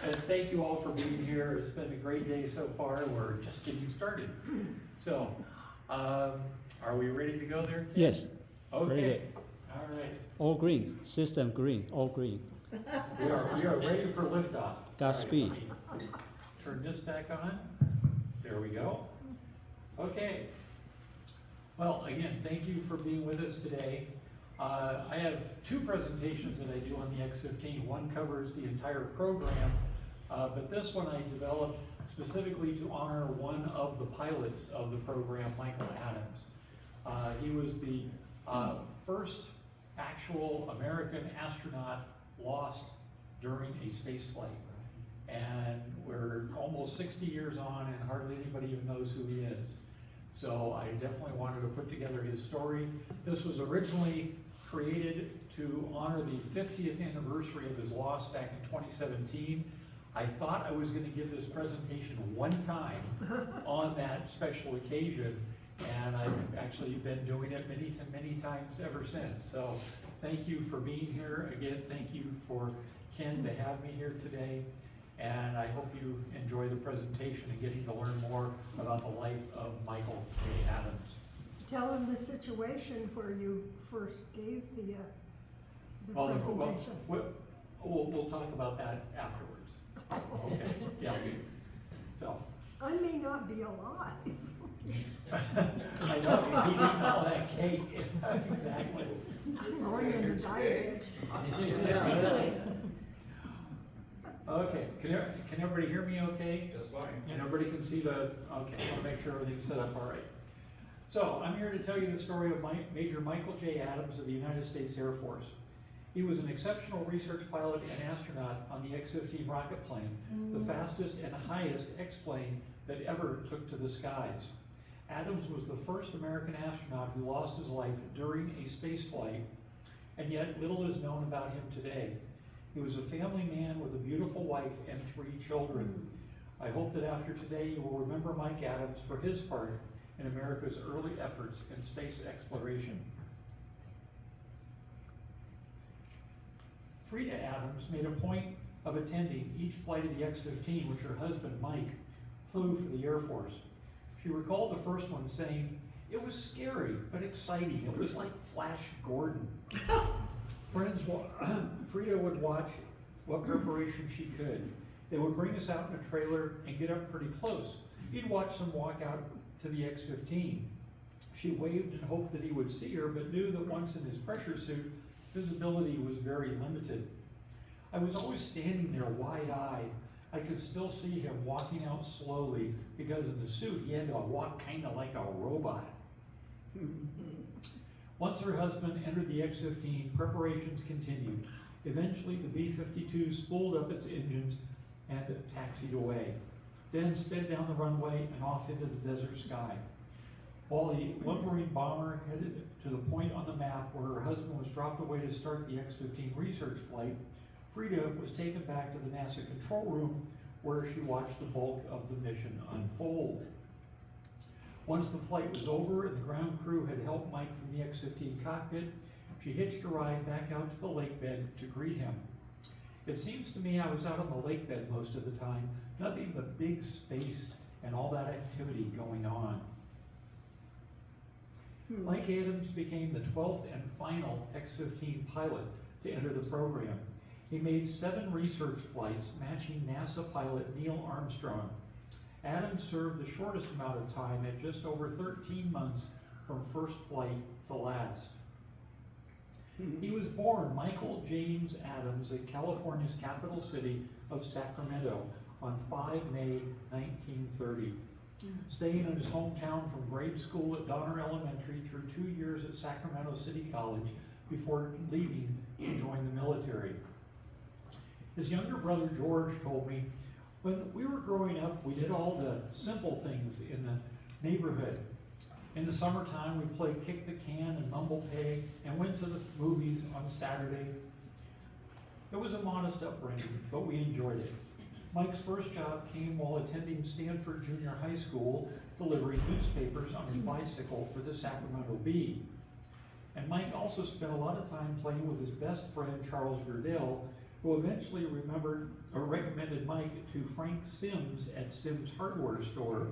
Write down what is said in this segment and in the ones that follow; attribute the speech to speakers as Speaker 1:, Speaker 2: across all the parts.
Speaker 1: And thank you all for being here. It's been a great day so far. We're just getting started. So, are we ready to go there, Ken?
Speaker 2: Yes.
Speaker 1: Okay.
Speaker 2: Ready.
Speaker 1: All right.
Speaker 2: All green. System green. All green.
Speaker 1: We are ready for liftoff.
Speaker 2: Godspeed.
Speaker 1: All right, turn this back on. There we go. Okay. Well, again, thank you for being with us today. I have two presentations that I do on the X-15. One covers the entire program, but this one I developed specifically to honor one of the pilots of the program, Michael Adams. He was the first actual American astronaut lost during a space flight. And we're almost 60 years on and hardly anybody even knows who he is. So I definitely wanted to put together his story. This was originally created to honor the 50th anniversary of his loss back in 2017. I thought I was going to give this presentation one time on that special occasion, and I've actually been doing it many times ever since. So thank you for being here. Again, thank you for Ken to have me here today. And I hope you enjoy the presentation and getting to learn more about the life of Michael J. Adams.
Speaker 3: Tell them the situation where you first gave the presentation.
Speaker 1: We'll talk about that afterwards. Okay, yeah. So.
Speaker 3: I may not be alive.
Speaker 1: I know, he's eating all that cake. Exactly.
Speaker 3: I'm going into diabetic shock.
Speaker 1: Yeah, really. Okay, can everybody hear me okay?
Speaker 4: Just fine.
Speaker 1: And everybody can see the, okay, I want to make sure everything's set up all right. So, I'm here to tell you the story of Major Michael J. Adams of the United States Air Force. He was an exceptional research pilot and astronaut on the X-15 rocket plane, the fastest and highest X-plane that ever took to the skies. Adams was the first American astronaut who lost his life during a space flight, and yet little is known about him today. He was a family man with a beautiful wife and 3 children. I hope that after today you will remember Mike Adams for his part in America's early efforts in space exploration. Frida Adams made a point of attending each flight of the X-15 which her husband, Mike, flew for the Air Force. She recalled the first one saying, "It was scary, but exciting. It was like Flash Gordon." Friends, Frida would watch what preparation she could. They would bring us out in a trailer and get up pretty close. He'd watch them walk out to the X-15. She waved and hoped that he would see her, but knew that once in his pressure suit, visibility was very limited. I was always standing there wide-eyed. I could still see him walking out slowly because in the suit he had to walk kind of like a robot. Once her husband entered the X-15, preparations continued. Eventually, the B-52 spooled up its engines and taxied away, then sped down the runway and off into the desert sky. While the one Marine bomber headed to the point on the map where her husband was dropped away to start the X-15 research flight, Frida was taken back to the NASA control room where she watched the bulk of the mission unfold. Once the flight was over and the ground crew had helped Mike from the X-15 cockpit, she hitched a ride back out to the lake bed to greet him. It seems to me I was out on the lake bed most of the time, nothing but big space and all that activity going on. Mike Adams became the 12th and final X-15 pilot to enter the program. He made 7 research flights, matching NASA pilot Neil Armstrong. Adams served the shortest amount of time at just over 13 months from first flight to last. He was born Michael James Adams in California's capital city of Sacramento on 5 May 1930. Staying in his hometown from grade school at Donner Elementary through 2 years at Sacramento City College before leaving to join the military. His younger brother George told me, "When we were growing up, we did all the simple things in the neighborhood. In the summertime, we played kick the can and mumble peg and went to the movies on Saturday. It was a modest upbringing, but we enjoyed it." Mike's first job came while attending Stanford Junior High School, delivering newspapers on his bicycle for the Sacramento Bee. And Mike also spent a lot of time playing with his best friend, Charles Gerdell, who eventually recommended Mike to Frank Sims at Sims Hardware Store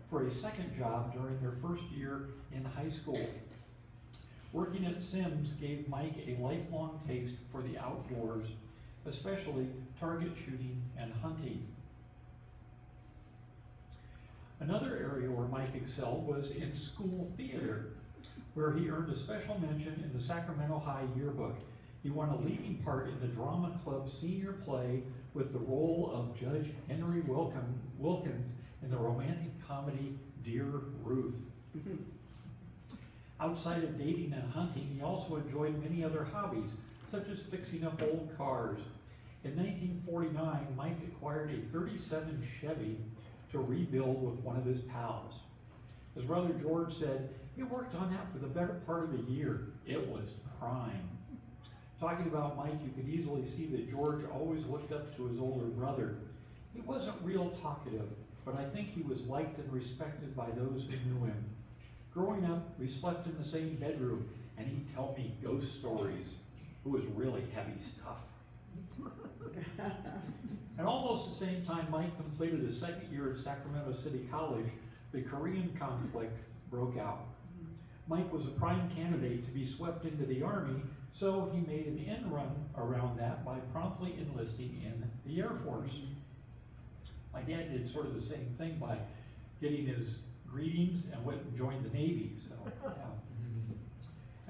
Speaker 1: for a second job during their first year in high school. Working at Sims gave Mike a lifelong taste for the outdoors, especially target shooting and hunting. Another area where Mike excelled was in school theater, where he earned a special mention in the Sacramento High yearbook. He won a leading part in the drama club senior play with the role of Judge Henry Wilkins in the romantic comedy Dear Ruth. Outside of dating and hunting, he also enjoyed many other hobbies, such as fixing up old cars. In 1949, Mike acquired a '37 Chevy to rebuild with one of his pals. His brother George said, he worked on that for the better part of the year. It was prime. Talking about Mike, you could easily see that George always looked up to his older brother. He wasn't real talkative, but I think he was liked and respected by those who knew him. Growing up, we slept in the same bedroom, and he'd tell me ghost stories. It was really heavy stuff. At almost the same time Mike completed his second year at Sacramento City College, the Korean conflict broke out. Mike was a prime candidate to be swept into the Army, so he made an end run around that by promptly enlisting in the Air Force. My dad did sort of the same thing by getting his greetings and went and joined the Navy, so yeah.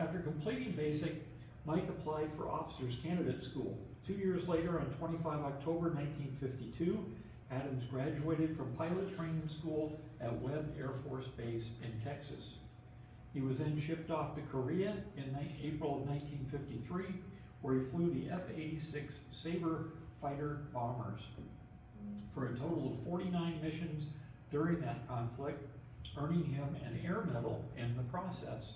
Speaker 1: After completing basic, Mike applied for Officers Candidate School. 2 years later, on 25 October 1952, Adams graduated from pilot training school at Webb Air Force Base in Texas. He was then shipped off to Korea in April of 1953, where he flew the F-86 Sabre fighter bombers for a total of 49 missions during that conflict, earning him an Air Medal in the process.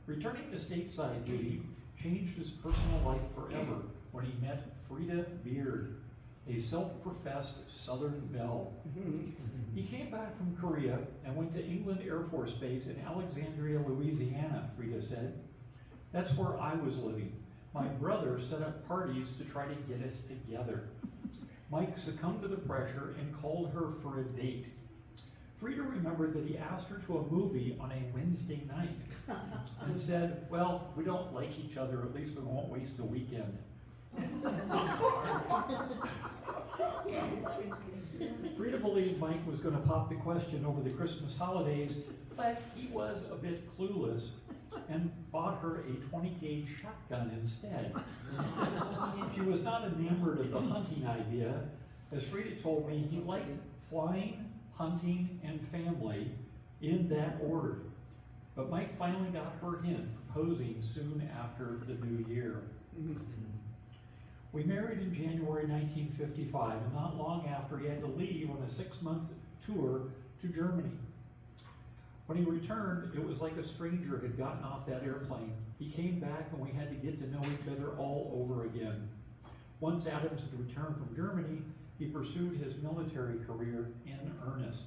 Speaker 1: Returning to stateside duty changed his personal life forever when he met Frida Beard, a self-professed Southern belle. He came back from Korea and went to England Air Force Base in Alexandria, Louisiana, Frida said. That's where I was living. My brother set up parties to try to get us together. Mike succumbed to the pressure and called her for a date. Frida remembered that he asked her to a movie on a Wednesday night and said, well, we don't like each other, at least we won't waste a weekend. Frida believed Mike was going to pop the question over the Christmas holidays, but he was a bit clueless and bought her a 20-gauge shotgun instead. She was not enamored of the hunting idea. As Frida told me, he liked flying, hunting, and family in that order. But Mike finally got her hint, proposing soon after the new year. We married in January 1955, and not long after he had to leave on a 6-month tour to Germany. When he returned, it was like a stranger had gotten off that airplane. He came back and we had to get to know each other all over again. Once Adams had returned from Germany, he pursued his military career in earnest.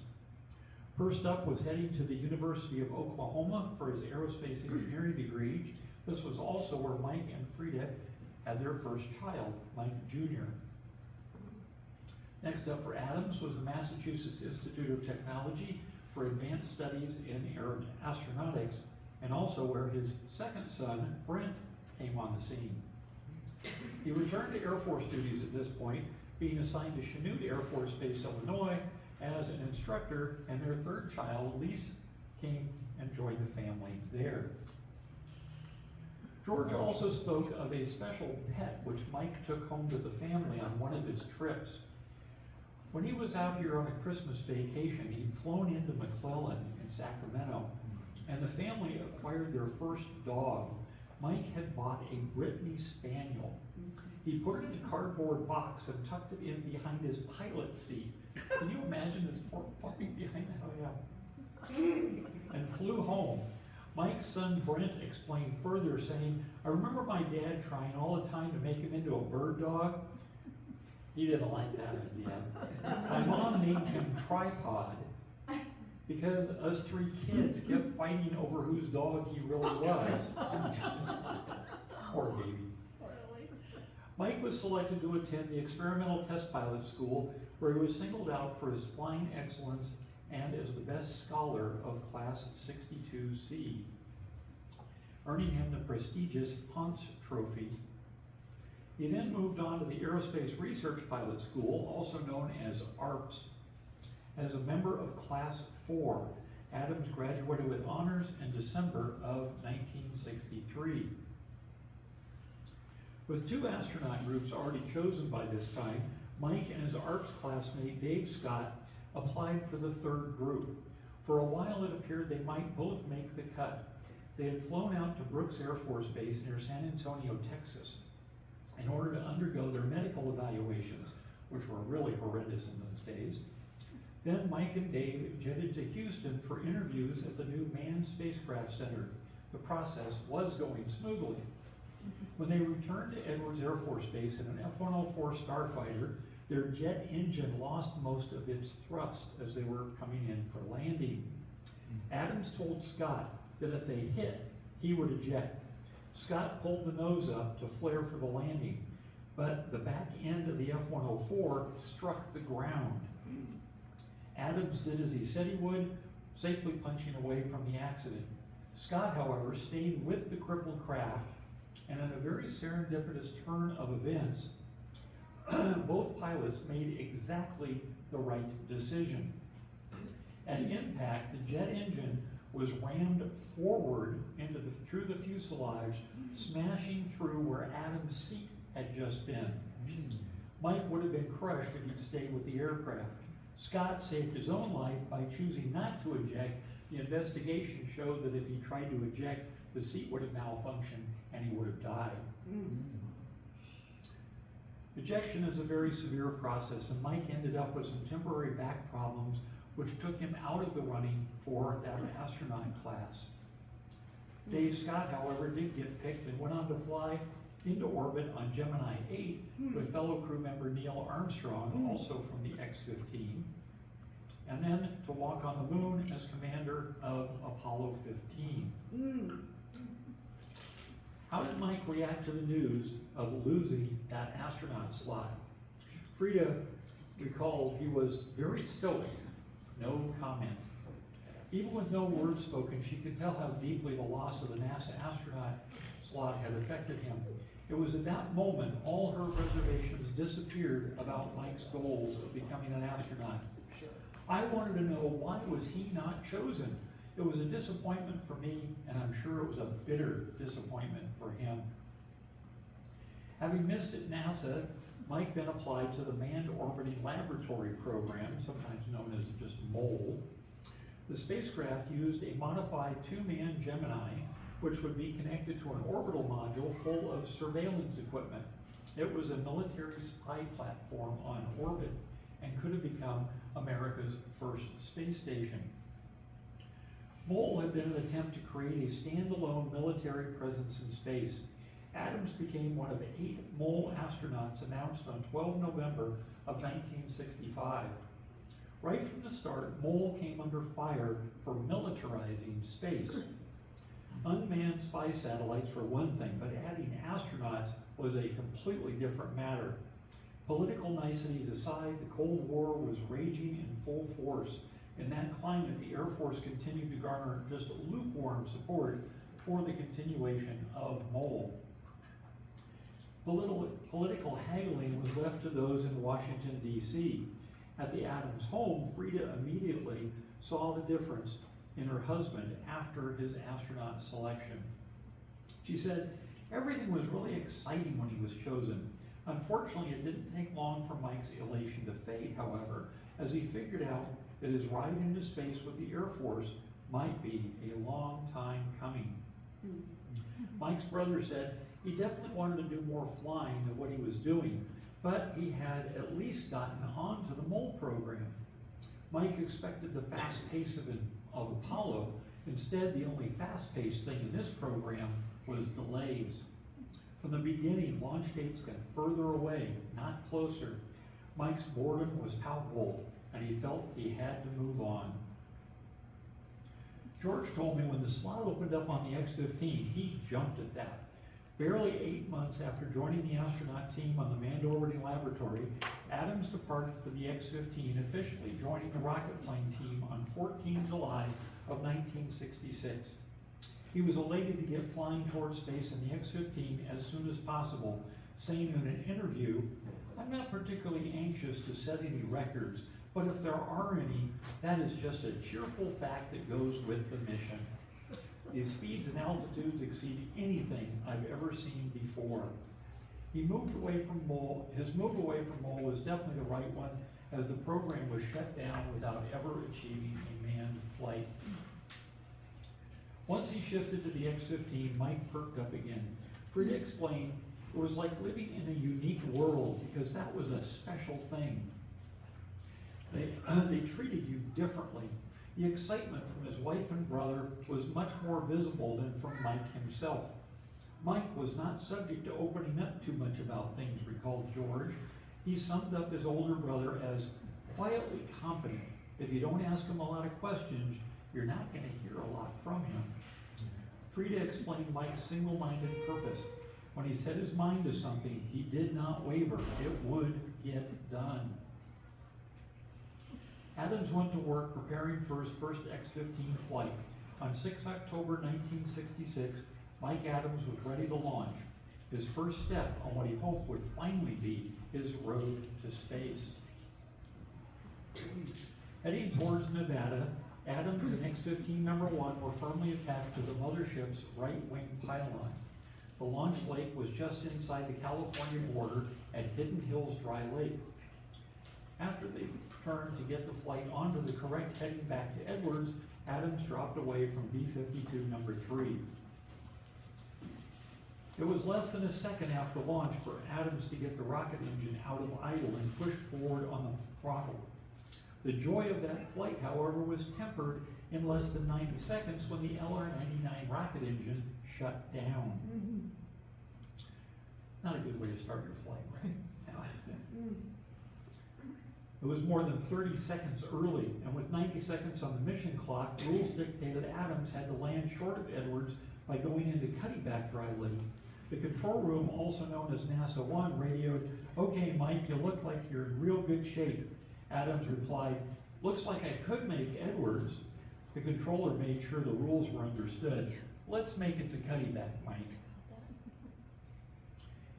Speaker 1: First up was heading to the University of Oklahoma for his aerospace engineering degree. This was also where Mike and Frida had their first child, Mike Jr. Next up for Adams was the Massachusetts Institute of Technology for Advanced Studies in Astronautics, and also where his second son, Brent, came on the scene. He returned to Air Force duties at this point, being assigned to Chanute Air Force Base, Illinois, as an instructor, and their third child, Lise, came and joined the family there. George also spoke of a special pet which Mike took home to the family on one of his trips. When he was out here on a Christmas vacation, he'd flown into McClellan in Sacramento, and the family acquired their first dog. Mike had bought a Brittany Spaniel. He put it in a cardboard box and tucked it in behind his pilot seat. Can you imagine this poor puppy behind that? And flew home. Mike's son Brent explained further, saying, I remember my dad trying all the time to make him into a bird dog. He didn't like that idea. My mom named him Tripod because us 3 kids kept fighting over whose dog he really was. Poor baby. Mike was selected to attend the experimental test pilot school, where he was singled out for his flying excellence and as the best scholar of Class 62C, earning him the prestigious Ponce Trophy. He then moved on to the Aerospace Research Pilot School, also known as ARPS. As a member of Class 4, Adams graduated with honors in December of 1963. With 2 astronaut groups already chosen by this time, Mike and his ARPS classmate Dave Scott applied for the 3rd group. For a while it appeared they might both make the cut. They had flown out to Brooks Air Force Base near San Antonio, Texas, in order to undergo their medical evaluations, which were really horrendous in those days. Then Mike and Dave jetted to Houston for interviews at the new Manned Spacecraft Center. The process was going smoothly. When they returned to Edwards Air Force Base in an F-104 Starfighter, their jet engine lost most of its thrust as they were coming in for landing. Adams told Scott that if they hit, he would eject. Scott pulled the nose up to flare for the landing, but the back end of the F-104 struck the ground. Adams did as he said he would, safely punching away from the accident. Scott, however, stayed with the crippled craft, and in a very serendipitous turn of events, both pilots made exactly the right decision. At impact, the jet engine was rammed forward through the fuselage, smashing through where Adams' seat had just been. Mike would have been crushed if he'd stayed with the aircraft. Scott saved his own life by choosing not to eject. The investigation showed that if he tried to eject, the seat would have malfunctioned and he would have died. Ejection is a very severe process, and Mike ended up with some temporary back problems, which took him out of the running for that astronaut class. Dave Scott, however, did get picked and went on to fly into orbit on Gemini 8 with fellow crew member Neil Armstrong, also from the X-15, and then to walk on the moon as commander of Apollo 15. How did Mike react to the news of losing that astronaut slot? Frida recalled he was very stoic, no comment. Even with no words spoken, she could tell how deeply the loss of the NASA astronaut slot had affected him. It was at that moment all her reservations disappeared about Mike's goals of becoming an astronaut. I wanted to know, why was he not chosen? It was a disappointment for me, and I'm sure it was a bitter disappointment for him. Having missed at NASA, Mike then applied to the Manned Orbiting Laboratory Program, sometimes known as just MOLE. The spacecraft used a modified 2-man Gemini, which would be connected to an orbital module full of surveillance equipment. It was a military spy platform on orbit and could have become America's first space station. MOLE had been an attempt to create a standalone military presence in space. Adams became one of 8 MOLE astronauts announced on 12 November of 1965. Right from the start, MOLE came under fire for militarizing space. Unmanned spy satellites were one thing, but adding astronauts was a completely different matter. Political niceties aside, the Cold War was raging in full force. In that climate, the Air Force continued to garner just lukewarm support for the continuation of MOLE. Political haggling was left to those in Washington, D.C. At the Adams home, Frida immediately saw the difference in her husband after his astronaut selection. She said, everything was really exciting when he was chosen. Unfortunately, it didn't take long for Mike's elation to fade, however, as he figured out that his ride into space with the Air Force might be a long time coming. Mike's brother said he definitely wanted to do more flying than what he was doing, but he had at least gotten onto the MOLE program. Mike expected the fast pace of Apollo. Instead, the only fast-paced thing in this program was delays. From the beginning, launch dates got further away, not closer. Mike's boredom was palpable, and he felt he had to move on. George told me when the slot opened up on the X-15, he jumped at that. Barely 8 months after joining the astronaut team on the manned orbiting laboratory, Adams departed for the X-15, officially joining the rocket plane team on 14 July of 1966. He was elated to get flying towards space in the X-15 as soon as possible, saying in an interview, "I'm not particularly anxious to set any records, but if there are any, that is just a cheerful fact that goes with the mission. His speeds and altitudes exceed anything I've ever seen before." His move away from Mole was definitely the right one, as the program was shut down without ever achieving a manned flight. Once he shifted to the X-15, Mike perked up again. Frida explained, it was like living in a unique world because that was a special thing. They treated you differently. The excitement from his wife and brother was much more visible than from Mike himself. Mike was not subject to opening up too much about things, recalled George. He summed up his older brother as quietly competent. If you don't ask him a lot of questions, you're not going to hear a lot from him. Frida explained Mike's single-minded purpose. When he set his mind to something, he did not waver. It would get done. Adams went to work preparing for his first X-15 flight. On 6 October 1966, Mike Adams was ready to launch, his first step on what he hoped would finally be his road to space. Heading towards Nevada, Adams and X-15 number 1 were firmly attached to the mothership's right wing pylon. The launch lake was just inside the California border at Hidden Hills Dry Lake. After they turned to get the flight onto the correct heading back to Edwards, Adams dropped away from B-52 number 3. It was less than a second after launch for Adams to get the rocket engine out of idle and push forward on the throttle. The joy of that flight, however, was tempered in less than 90 seconds when the LR-99 rocket engine shut down. Not a good way to start your flight, right? It was more than 30 seconds early, and with 90 seconds on the mission clock, rules dictated Adams had to land short of Edwards by going into Cuddyback Dry Lake. The control room, also known as NASA 1, radioed, "Okay, Mike, you look like you're in real good shape." Adams replied, "Looks like I could make Edwards." The controller made sure the rules were understood. "Let's make it to Cuddyback, Mike."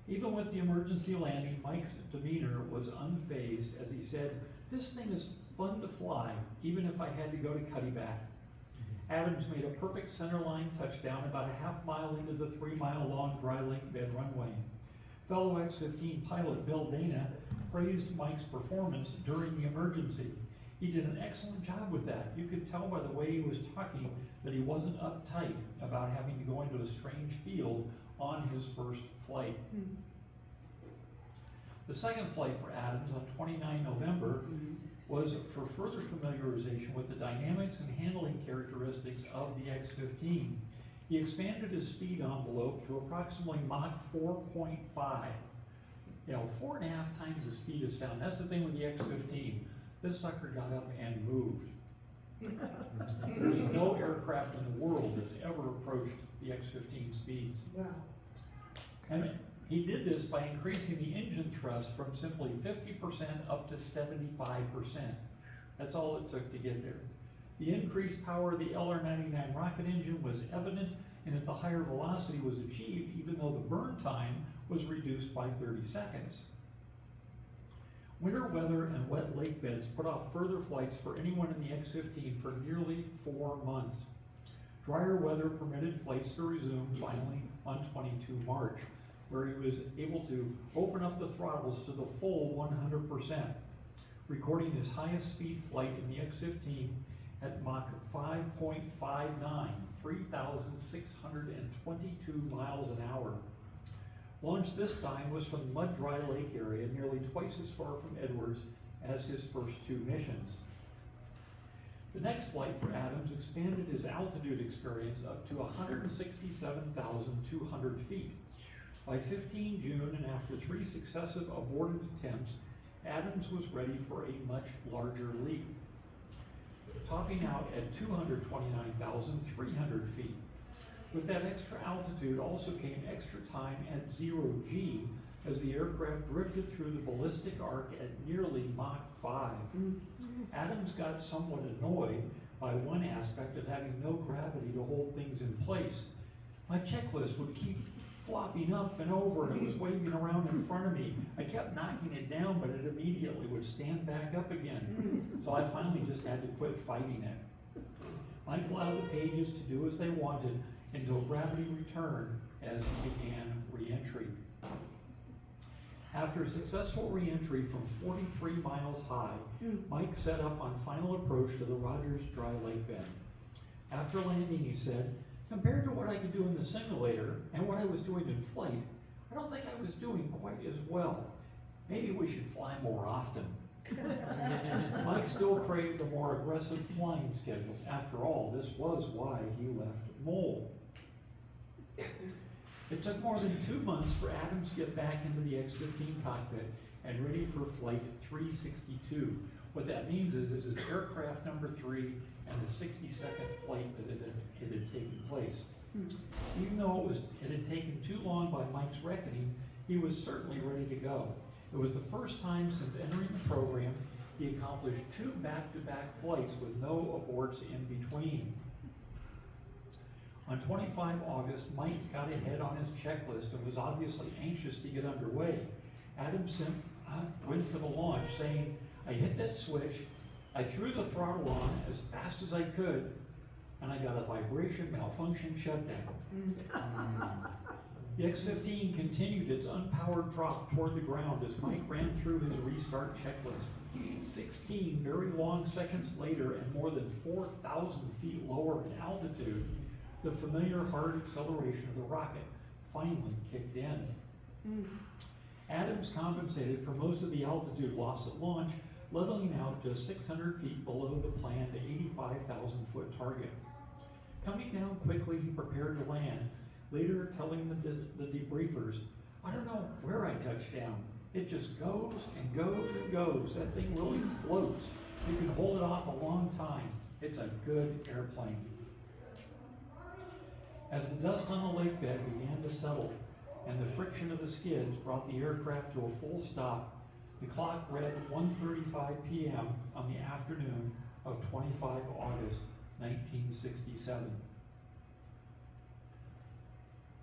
Speaker 1: Even with the emergency landing, Mike's demeanor was unfazed as he said, "This thing is fun to fly, even if I had to go to Cuddyback." Adams made a perfect centerline touchdown about a half-mile into the 3-mile-long dry lake bed runway. Fellow X-15 pilot Bill Dana praised Mike's performance during the emergency. He did an excellent job with that. You could tell by the way he was talking that he wasn't uptight about having to go into a strange field on his first flight. The second flight for Adams on 29 November was for further familiarization with the dynamics and handling characteristics of the X-15. He expanded his speed envelope to approximately Mach 4.5. 4.5 times the speed of sound. That's the thing with the X-15. This sucker got up and moved. There's no aircraft in the world that's ever approached the X-15 speeds.
Speaker 3: Wow.
Speaker 1: And he did this by increasing the engine thrust from simply 50% up to 75%. That's all it took to get there. The increased power of the LR-99 rocket engine was evident, and that the higher velocity was achieved even though the burn time was reduced by 30 seconds. Winter weather and wet lake beds put off further flights for anyone in the X-15 for nearly 4 months. Drier weather permitted flights to resume finally on 22 March, where he was able to open up the throttles to the full 100%, recording his highest speed flight in the X-15 at Mach 5.59, 3,622 miles an hour. Launch this time was from the Mud Dry Lake area, nearly twice as far from Edwards as his first 2 missions. The next flight for Adams expanded his altitude experience up to 167,200 feet. By 15 June, and after 3 successive aborted attempts, Adams was ready for a much larger leap, topping out at 229,300 feet. With that extra altitude also came extra time at 0G as the aircraft drifted through the ballistic arc at nearly Mach 5. Adams got somewhat annoyed by one aspect of having no gravity to hold things in place. My checklist would keep flopping up and over, and it was waving around in front of me. I kept knocking it down, but it immediately would stand back up again. So I finally just had to quit fighting it. Mike allowed the pages to do as they wanted until gravity returned as he began re-entry. After a successful re-entry from 43 miles high, Mike set up on final approach to the Rogers Dry Lake Bend. After landing, he said, "Compared to what I could do in the simulator and what I was doing in flight, I don't think I was doing quite as well. Maybe we should fly more often." Mike still craved a more aggressive flying schedule. After all, this was why he left Mole. It took more than 2 months for Adams to get back into the X-15 cockpit and ready for flight 362. What that means is this is aircraft number 3 and the 62nd flight that it had taken place. Even though it had taken too long by Mike's reckoning, he was certainly ready to go. It was the first time since entering the program he accomplished 2 back-to-back flights with no aborts in between. On 25 August, Mike got ahead on his checklist and was obviously anxious to get underway. Adams went for the launch, saying, "I hit that switch, I threw the throttle on as fast as I could, and I got a vibration malfunction shutdown." The X-15 continued its unpowered drop toward the ground as Mike ran through his restart checklist. 16 very long seconds later, and more than 4,000 feet lower in altitude, the familiar hard acceleration of the rocket finally kicked in. Adams compensated for most of the altitude loss at launch, leveling out just 600 feet below the planned 85,000 foot target. Coming down quickly, he prepared to land, later telling the debriefers, "I don't know where I touched down. It just goes and goes and goes. That thing really floats. You can hold it off a long time. It's a good airplane." As the dust on the lake bed began to settle and the friction of the skids brought the aircraft to a full stop, the clock read 1:35 p.m. on the afternoon of 25 August 1967.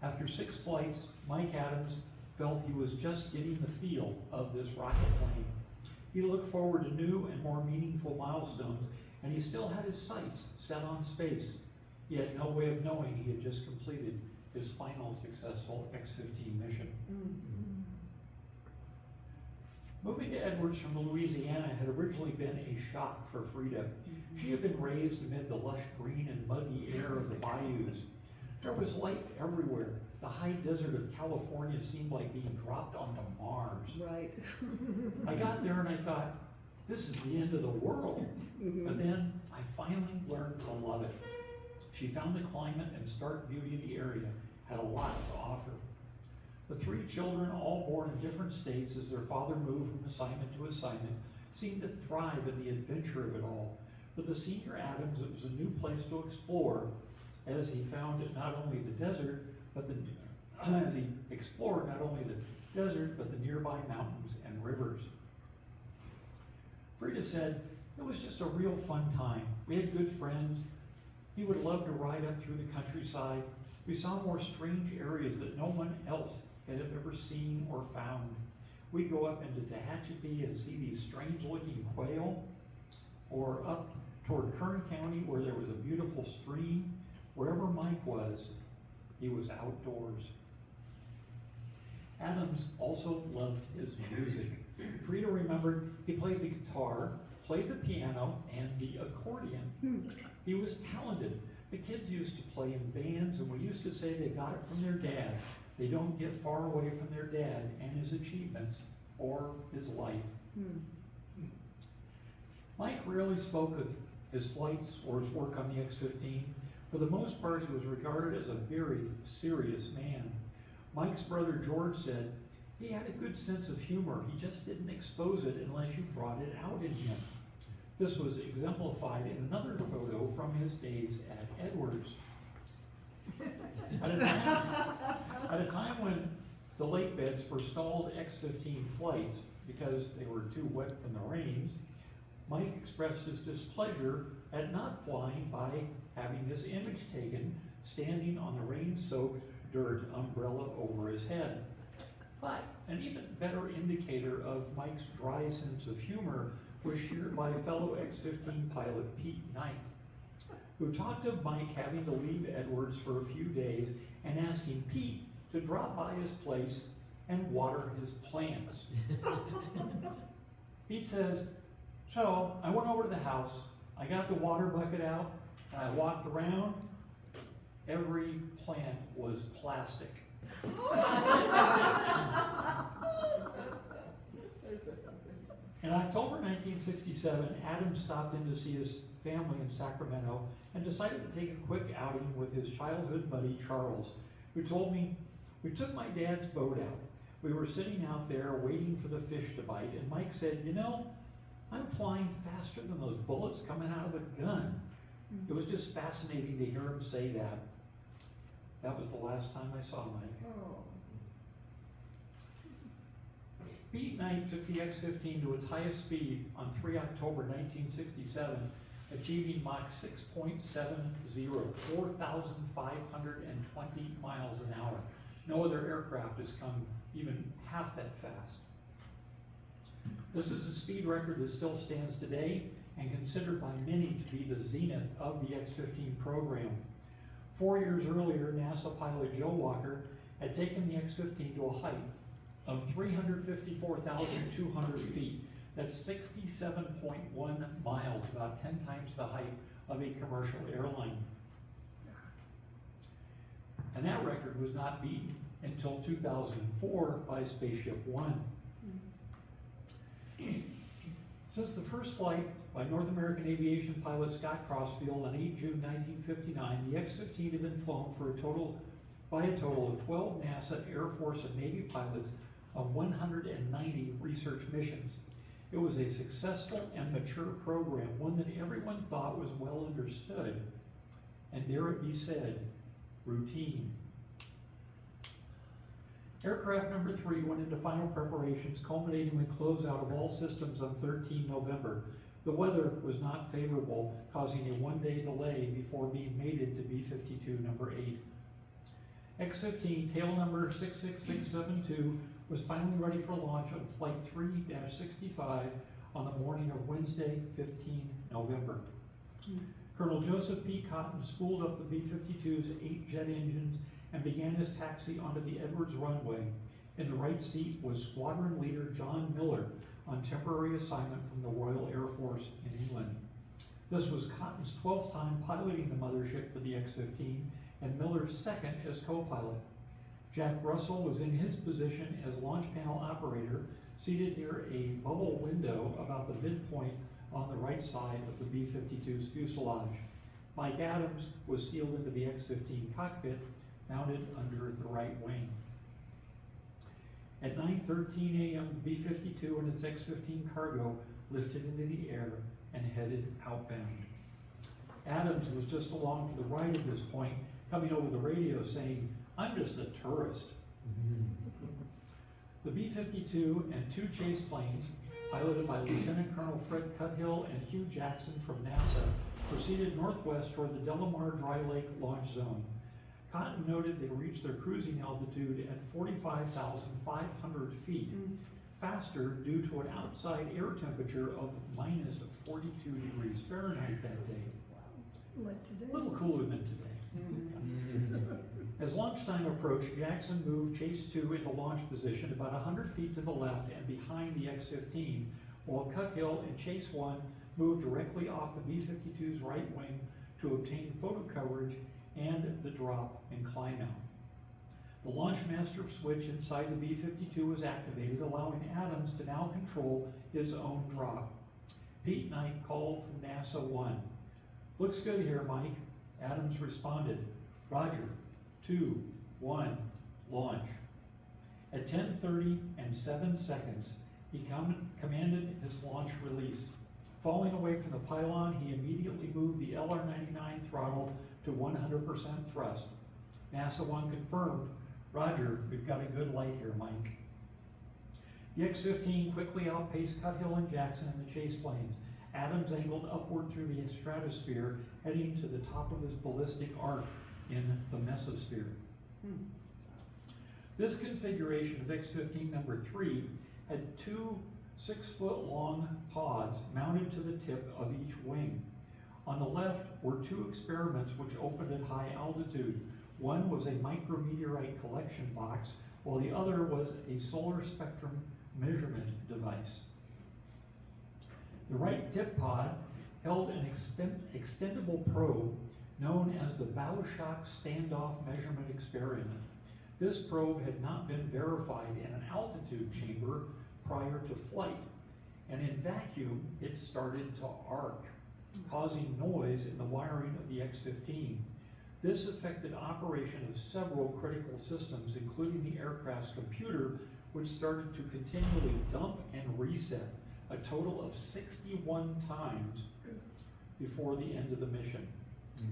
Speaker 1: After 6 flights, Mike Adams felt he was just getting the feel of this rocket plane. He looked forward to new and more meaningful milestones, and he still had his sights set on space. He had no way of knowing he had just completed his final successful X-15 mission. Moving to Edwards from Louisiana had originally been a shock for Frida. She had been raised amid the lush green and muggy air of the bayous. There was life everywhere. The high desert of California seemed like being dropped onto Mars.
Speaker 4: Right.
Speaker 1: I got there and I thought, this is the end of the world. But then I finally learned to love it. She found the climate and stark beauty of the area had a lot to offer. The 3 children, all born in different states as their father moved from assignment to assignment, seemed to thrive in the adventure of it all. For the senior Adams, it was a new place to explore, as he found it not only the desert, but as he explored not only the desert, but the nearby mountains and rivers. Frida said, "It was just a real fun time. We had good friends. He would love to ride up through the countryside. We saw more strange areas that no one else had ever seen or found. We'd go up into Tehachapi and see these strange-looking quail, or up toward Kern County where there was a beautiful stream. Wherever Mike was, he was outdoors." Adams also loved his music. Frida remembered he played the guitar, played the piano, and the accordion. He was talented. The kids used to play in bands, and we used to say they got it from their dad. They don't get far away from their dad and his achievements or his life. Mike rarely spoke of his flights or his work on the X-15. For the most part, he was regarded as a very serious man. Mike's brother George said he had a good sense of humor. He just didn't expose it unless you brought it out in him. This was exemplified in another photo from his days at Edwards. At a time when the lake beds forestalled X-15 flights because they were too wet from the rains, Mike expressed his displeasure at not flying by having this image taken standing on the rain-soaked dirt umbrella over his head. But an even better indicator of Mike's dry sense of humor was shared by fellow X-15 pilot Pete Knight, who talked of Mike having to leave Edwards for a few days and asking Pete to drop by his place and water his plants. Pete says, "So I went over to the house, I got the water bucket out, and I walked around. Every plant was plastic." In October 1967, Adams stopped in to see his family in Sacramento and decided to take a quick outing with his childhood buddy Charles, who told me, "We took my dad's boat out. We were sitting out there waiting for the fish to bite, and Mike said, 'You know, I'm flying faster than those bullets coming out of a gun.' It was just fascinating to hear him say that." That was the last time I saw Mike.
Speaker 4: Oh.
Speaker 1: Pete Knight took the X-15 to its highest speed on 3 October 1967, achieving Mach 6.70, 4,520 miles an hour. No other aircraft has come even half that fast. This is a speed record that still stands today and considered by many to be the zenith of the X-15 program. 4 years earlier, NASA pilot Joe Walker had taken the X-15 to a height of 354,200 feet. That's 67.1 miles, about 10 times the height of a commercial airline. And that record was not beaten until 2004 by Spaceship One. Since the first flight by North American aviation pilot Scott Crossfield on 8 June 1959, the X-15 had been flown by a total of 12 NASA, Air Force, and Navy pilots on 190 research missions. It was a successful and mature program, one that everyone thought was well understood, and dare it be said, routine. Aircraft number 3 went into final preparations, culminating with closeout of all systems on 13 November. The weather was not favorable, causing a one-day delay before being mated to B-52 number 8. X-15 tail number 66672 was finally ready for launch on Flight 3-65 on the morning of Wednesday, 15 November. Colonel Joseph P. Cotton spooled up the B-52's 8 jet engines and began his taxi onto the Edwards runway. In the right seat was Squadron Leader John Miller on temporary assignment from the Royal Air Force in England. This was Cotton's 12th time piloting the mothership for the X-15 and Miller's second as co-pilot. Jack Russell was in his position as launch panel operator, seated near a bubble window about the midpoint on the right side of the B-52's fuselage. Mike Adams was sealed into the X-15 cockpit, mounted under the right wing. At 9:13 a.m., the B-52 and its X-15 cargo lifted into the air and headed outbound. Adams was just along for the ride at this point, coming over the radio saying, "I'm just a tourist." The B-52 and 2 chase planes, piloted by Lieutenant Colonel Fred Cuthill and Hugh Jackson from NASA, proceeded northwest toward the Delamar Dry Lake launch zone. Cotton noted they reached their cruising altitude at 45,500 feet, faster due to an outside air temperature of minus 42 degrees Fahrenheit that day.
Speaker 3: Like
Speaker 1: A
Speaker 3: today.
Speaker 1: little cooler than today. As lunchtime approached, Jackson moved Chase 2 into launch position about 100 feet to the left and behind the X-15, while Cuthill and Chase 1 moved directly off the B-52's right wing to obtain photo coverage and the drop and climb out. The launch master switch inside the B-52 was activated, allowing Adams to now control his own drop. Pete Knight called from NASA 1. "Looks good here, Mike." Adams responded, "Roger, 2, 1, launch." At 10:30 and 7 seconds, he commanded his launch release. Falling away from the pylon, he immediately moved the LR-99 throttle to 100% thrust. NASA One confirmed, Roger, we've got a good light here, Mike. The X-15 quickly outpaced Cuthill and Jackson in the chase planes. Adams angled upward through the stratosphere, heading to the top of his ballistic arc in the mesosphere. This configuration of X-15 number 3 had two 6-foot-long pods mounted to the tip of each wing. On the left were two experiments which opened at high altitude. One was a micrometeorite collection box, while the other was a solar spectrum measurement device. The right tip pod held an extendable probe known as the bow shock standoff measurement experiment. This probe had not been verified in an altitude chamber prior to flight, and in vacuum it started to arc, causing noise in the wiring of the X-15. This affected operation of several critical systems, including the aircraft's computer, which started to continually dump and reset a total of 61 times before the end of the mission.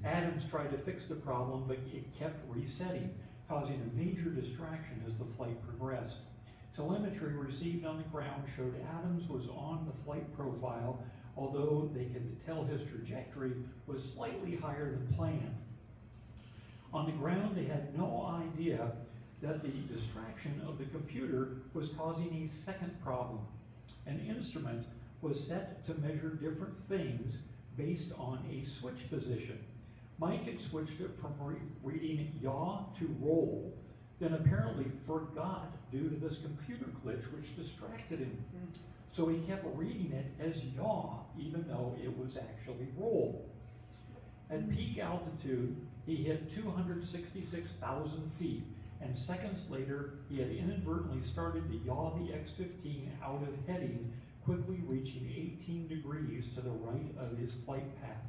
Speaker 1: Adams tried to fix the problem, but it kept resetting, causing a major distraction as the flight progressed. Telemetry received on the ground showed Adams was on the flight profile, although they could tell his trajectory was slightly higher than planned. On the ground, they had no idea that the distraction of the computer was causing a second problem. An instrument was set to measure different things based on a switch position. Mike had switched it from reading yaw to roll, then apparently forgot due to this computer glitch which distracted him. So he kept reading it as yaw, even though it was actually roll. At peak altitude, he hit 266,000 feet, and seconds later, he had inadvertently started to yaw the X-15 out of heading, quickly reaching 18 degrees to the right of his flight path.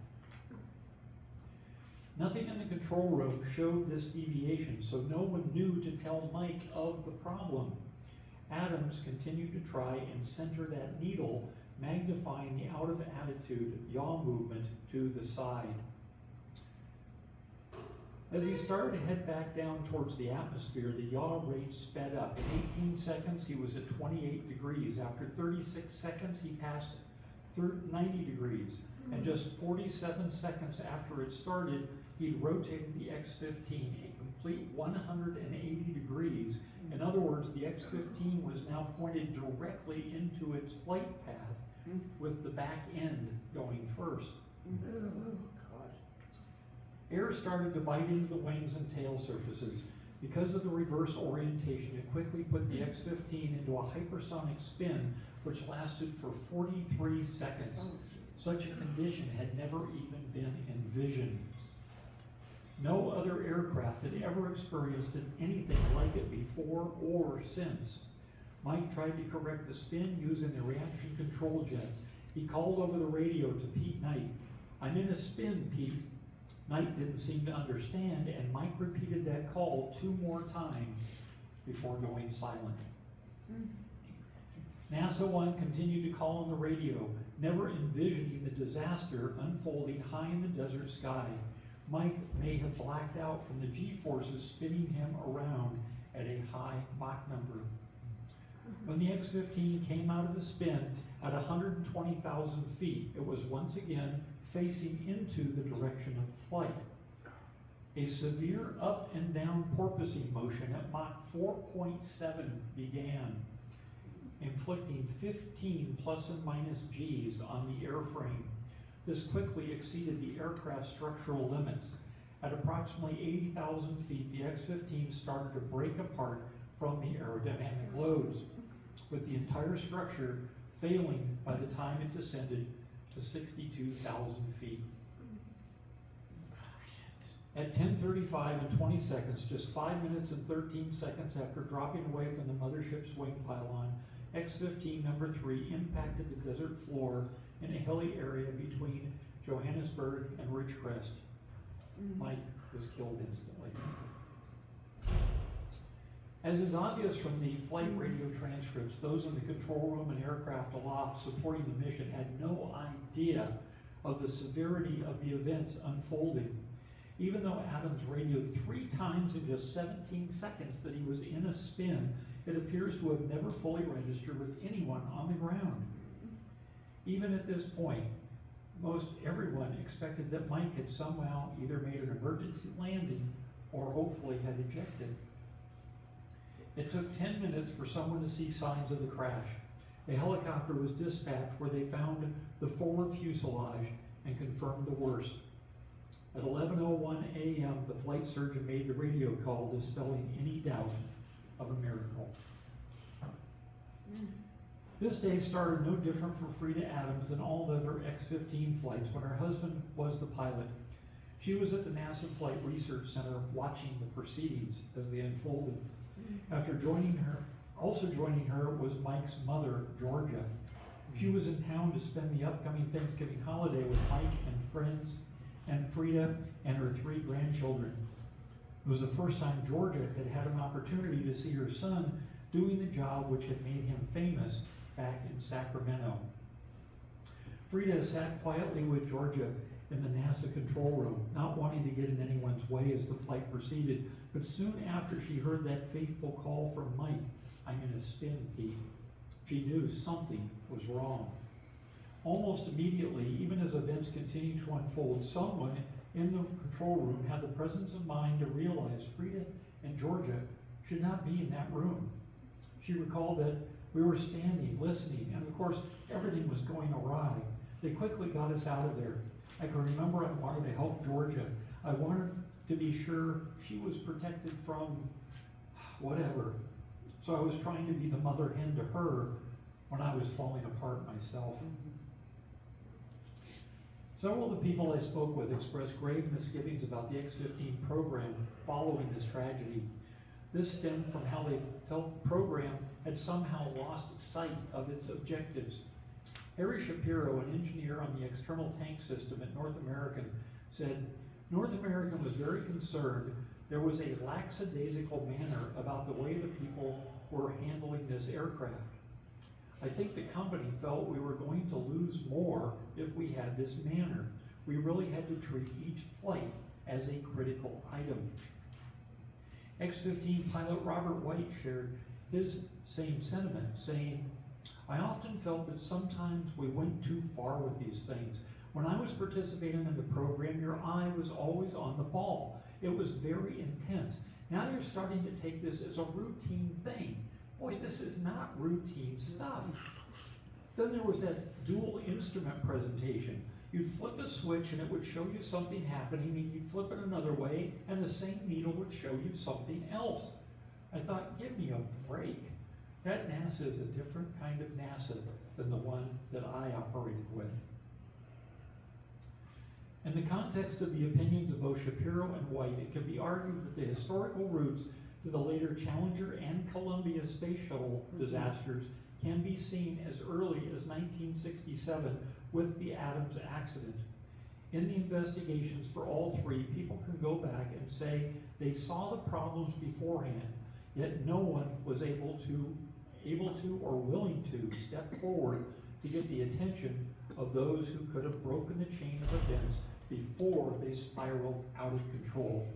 Speaker 1: Nothing in the control room showed this deviation, so no one knew to tell Mike of the problem. Adams continued to try and center that needle, magnifying the out-of-attitude yaw movement to the side. As he started to head back down towards the atmosphere, the yaw rate sped up. In 18 seconds, he was at 28 degrees. After 36 seconds, he passed 90 degrees. And just 47 seconds after it started, he'd rotated the X-15 a complete 180 degrees. In other words, the X-15 was now pointed directly into its flight path, with the back end going first. Air started to bite into the wings and tail surfaces. Because of the reverse orientation, it quickly put the X-15 into a hypersonic spin, which lasted for 43 seconds. Such a condition had never even been envisioned. No other aircraft had ever experienced anything like it before or since. Mike tried to correct the spin using the reaction control jets. He called over the radio to Pete Knight. "I'm in a spin, Pete." Knight didn't seem to understand, and Mike repeated that call 2 more times before going silent. NASA One continued to call on the radio, never envisioning the disaster unfolding high in the desert sky. Mike may have blacked out from the G-forces spinning him around at a high Mach number. When the X-15 came out of the spin at 120,000 feet, it was once again facing into the direction of flight. A severe up and down porpoising motion at Mach 4.7 began, inflicting 15 plus and minus Gs on the airframe. This quickly exceeded the aircraft's structural limits. At approximately 80,000 feet, the X-15 started to break apart from the aerodynamic loads, with the entire structure failing by the time it descended to 62,000 feet. At 10:35 and 20 seconds, just 5 minutes and 13 seconds after dropping away from the mothership's wing pylon, X-15 number 3 impacted the desert floor in a hilly area between Johannesburg and Ridgecrest. Mike was killed instantly. As is obvious from the flight radio transcripts, those in the control room and aircraft aloft supporting the mission had no idea of the severity of the events unfolding. Even though Adams radioed 3 times in just 17 seconds that he was in a spin, it appears to have never fully registered with anyone on the ground. Even at this point, most everyone expected that Mike had somehow either made an emergency landing or hopefully had ejected. It took 10 minutes for someone to see signs of the crash. A helicopter was dispatched where they found the forward fuselage and confirmed the worst. At 11:01 a.m., the flight surgeon made the radio call, dispelling any doubt of a miracle. This day started no different for Frida Adams than all the other X-15 flights when her husband was the pilot. She was at the NASA Flight Research Center watching the proceedings as they unfolded. Also joining her was Mike's mother, Georgia. She was in town to spend the upcoming Thanksgiving holiday with Mike and friends and Frida and her 3 grandchildren. It was the first time Georgia had had an opportunity to see her son doing the job which had made him famous back in Sacramento. Frida sat quietly with Georgia in the NASA control room, not wanting to get in anyone's way as the flight proceeded, but soon after she heard that faithful call from Mike, "I'm in a spin, Pete," she knew something was wrong. Almost immediately, even as events continued to unfold, someone in the control room had the presence of mind to realize Frida and Georgia should not be in that room. She recalled that we were standing, listening, and of course, everything was going awry. They quickly got us out of there. I can remember I wanted to help Georgia. I wanted to be sure she was protected from whatever. So I was trying to be the mother hen to her when I was falling apart myself. Several of the people I spoke with expressed grave misgivings about the X-15 program following this tragedy. This stemmed from how they felt the program had somehow lost sight of its objectives. Harry Shapiro, an engineer on the external tank system at North American, said, "North American was very concerned there was a lackadaisical manner about the way the people were handling this aircraft. I think the company felt we were going to lose more if we had this manner. We really had to treat each flight as a critical item." X-15 pilot Robert White shared his same sentiment, saying, "I often felt that sometimes we went too far with these things. When I was participating in the program, your eye was always on the ball. It was very intense. Now you're starting to take this as a routine thing. Boy, this is not routine stuff." Then there was that dual instrument presentation. You'd flip a switch and it would show you something happening, and you'd flip it another way and the same needle would show you something else. I thought, give me a break. That NASA is a different kind of NASA than the one that I operated with. In the context of the opinions of both Shapiro and White, it can be argued that the historical roots to the later Challenger and Columbia space shuttle disasters can be seen as early as 1967 with the Adams accident. In the investigations for all 3, people can go back and say they saw the problems beforehand, yet no one was able to or willing to step forward to get the attention of those who could have broken the chain of events before they spiraled out of control.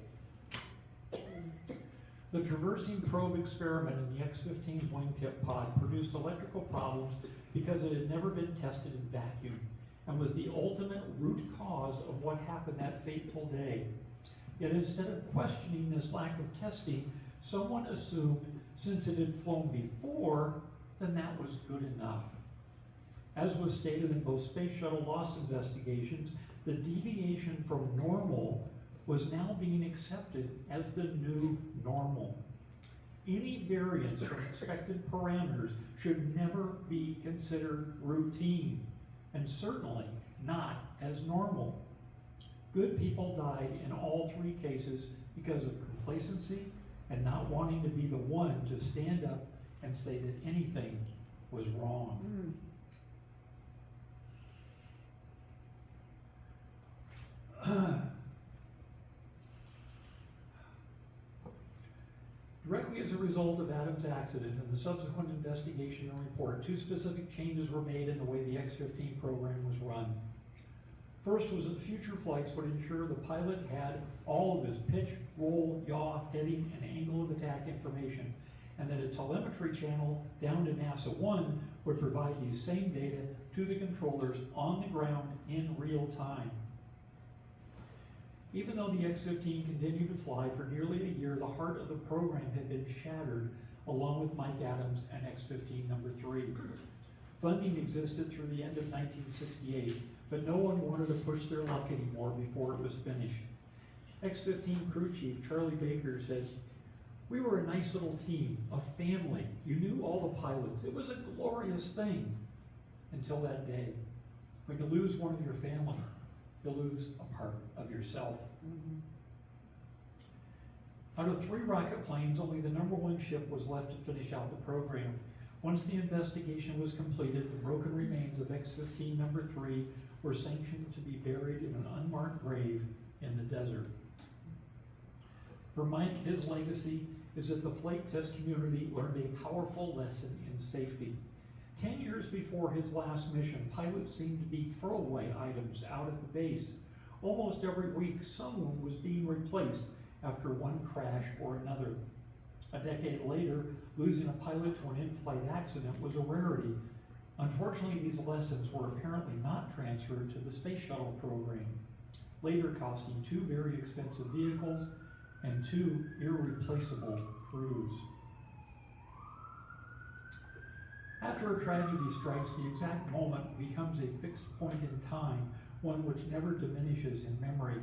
Speaker 1: The traversing probe experiment in the X-15's wingtip pod produced electrical problems because it had never been tested in vacuum and was the ultimate root cause of what happened that fateful day. Yet instead of questioning this lack of testing, someone assumed since it had flown before, then that was good enough. As was stated in both space shuttle loss investigations, the deviation from normal was now being accepted as the new normal. Any variance from expected parameters should never be considered routine, and certainly not as normal. Good people died in all 3 cases because of complacency and not wanting to be the one to stand up and say that anything was wrong. Directly as a result of Adams' accident and the subsequent investigation and report, 2 specific changes were made in the way the X-15 program was run. First was that future flights would ensure the pilot had all of his pitch, roll, yaw, heading, and angle of attack information, and that a telemetry channel down to NASA 1 would provide these same data to the controllers on the ground in real time. Even though the X-15 continued to fly for nearly a year, the heart of the program had been shattered, along with Mike Adams and X-15 number 3. Funding existed through the end of 1968, but no one wanted to push their luck anymore before it was finished. X-15 crew chief Charlie Baker said, "We were a nice little team, a family. You knew all the pilots. It was a glorious thing until that day. When you lose one of your family, you lose a part of yourself." Out of 3 rocket planes, only the number 1 ship was left to finish out the program. Once the investigation was completed, the broken remains of X-15 number 3 were sanctioned to be buried in an unmarked grave in the desert. For Mike, his legacy is that the flight test community learned a powerful lesson in safety. 10 years before his last mission, pilots seemed to be throwaway items out at the base. Almost every week, someone was being replaced after one crash or another. A decade later, losing a pilot to an in-flight accident was a rarity. Unfortunately, these lessons were apparently not transferred to the space shuttle program, later costing 2 very expensive vehicles and 2 irreplaceable crews. After a tragedy strikes, the exact moment becomes a fixed point in time, one which never diminishes in memory.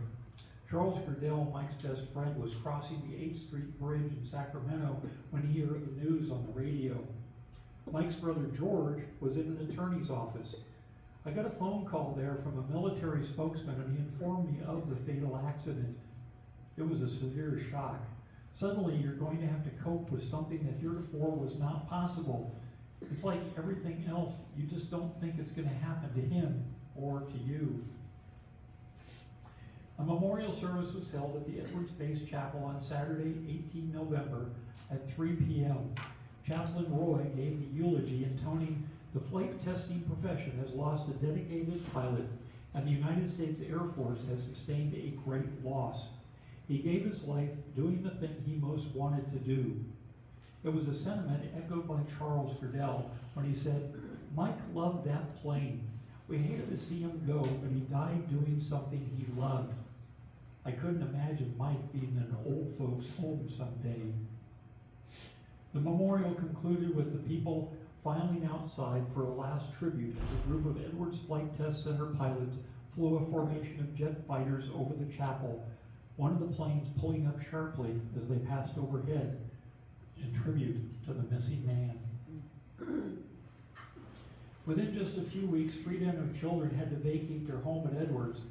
Speaker 1: Charles Gerdell, Mike's best friend, was crossing the 8th Street Bridge in Sacramento when he heard the news on the radio. Mike's brother George was in an attorney's office. I got a phone call there from a military spokesman, and he informed me of the fatal accident. It was a severe shock. Suddenly, you're going to have to cope with something that heretofore was not possible. It's like everything else, you just don't think it's going to happen to him or to you. A memorial service was held at the Edwards Base Chapel on Saturday, 18 November at 3 p.m. Chaplain Roy gave the eulogy, intoning, "The flight testing profession has lost a dedicated pilot, and the United States Air Force has sustained a great loss. He gave his life doing the thing he most wanted to do." It was a sentiment echoed by Charles Gerdell when he said, "Mike loved that plane. We hated to see him go, but he died doing something he loved. I couldn't imagine Mike being in an old folks' home someday." The memorial concluded with the people filing outside for a last tribute as a group of Edwards Flight Test Center pilots flew a formation of jet fighters over the chapel, one of the planes pulling up sharply as they passed overhead in tribute to the missing man. Within just a few weeks, Frida and her children had to vacate their home at Edwards.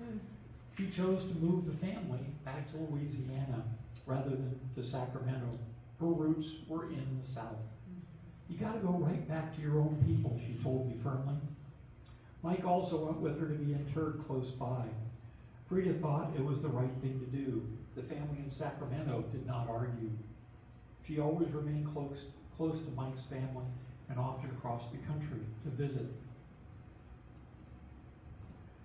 Speaker 1: She chose to move the family back to Louisiana rather than to Sacramento. Her roots were in the South. "You gotta go right back to your own people," she told me firmly. Mike also went with her to be interred close by. Frida thought it was the right thing to do. The family in Sacramento did not argue. She always remained close to Mike's family and often crossed the country to visit.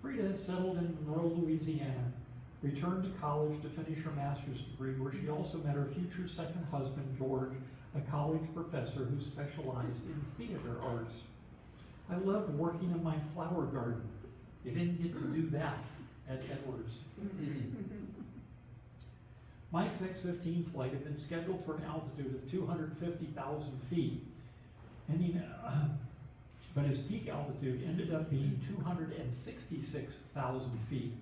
Speaker 1: Frida settled in Monroe, Louisiana, returned to college to finish her master's degree, where she also met her future second husband, George, a college professor who specialized in theater arts. "I loved working in my flower garden." You didn't get to do that at Edwards. Mike's X-15 flight had been scheduled for an altitude of 250,000 feet, but his peak altitude ended up being 266,000 feet.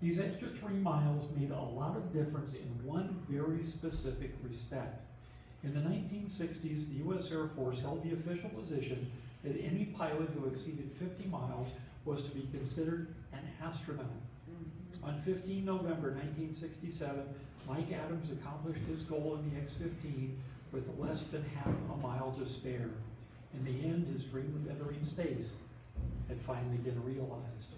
Speaker 1: These extra 3 miles made a lot of difference in one very specific respect. In the 1960s, the U.S. Air Force held the official position that any pilot who exceeded 50 miles was to be considered an astronaut. On 15 November 1967, Mike Adams accomplished his goal in the X-15 with less than half a mile to spare. In the end, his dream of entering space had finally been realized.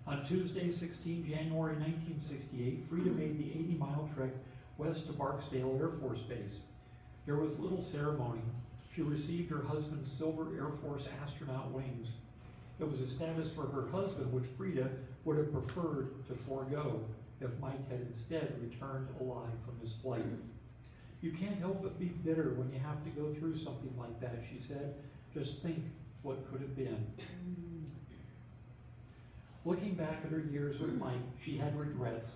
Speaker 1: On Tuesday, 16 January 1968, Frida made the 80-mile trek west to Barksdale Air Force Base. There was little ceremony. She received her husband's silver Air Force astronaut wings. It was a status for her husband which Frida would have preferred to forego if Mike had instead returned alive from his flight. You can't help but be bitter when you have to go through something like that, she said. Just think what could have been. Looking back at her years with Mike, she had regrets,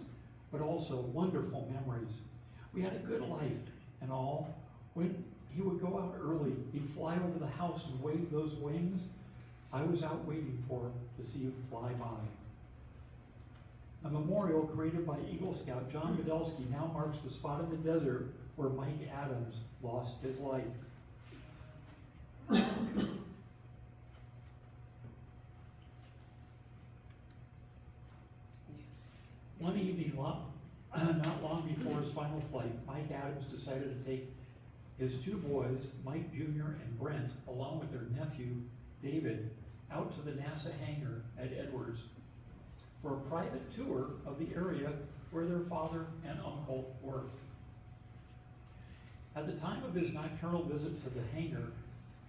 Speaker 1: but also wonderful memories. We had a good life and all. When he would go out early, he'd fly over the house and wave those wings. I was out waiting for him to see him fly by. A memorial created by Eagle Scout John Medelsky now marks the spot in the desert where Mike Adams lost his life. One evening, not long before his final flight, Mike Adams decided to take his two boys, Mike Jr. and Brent, along with their nephew, David, out to the NASA hangar at Edwards for a private tour of the area where their father and uncle worked. At the time of his nocturnal visit to the hangar,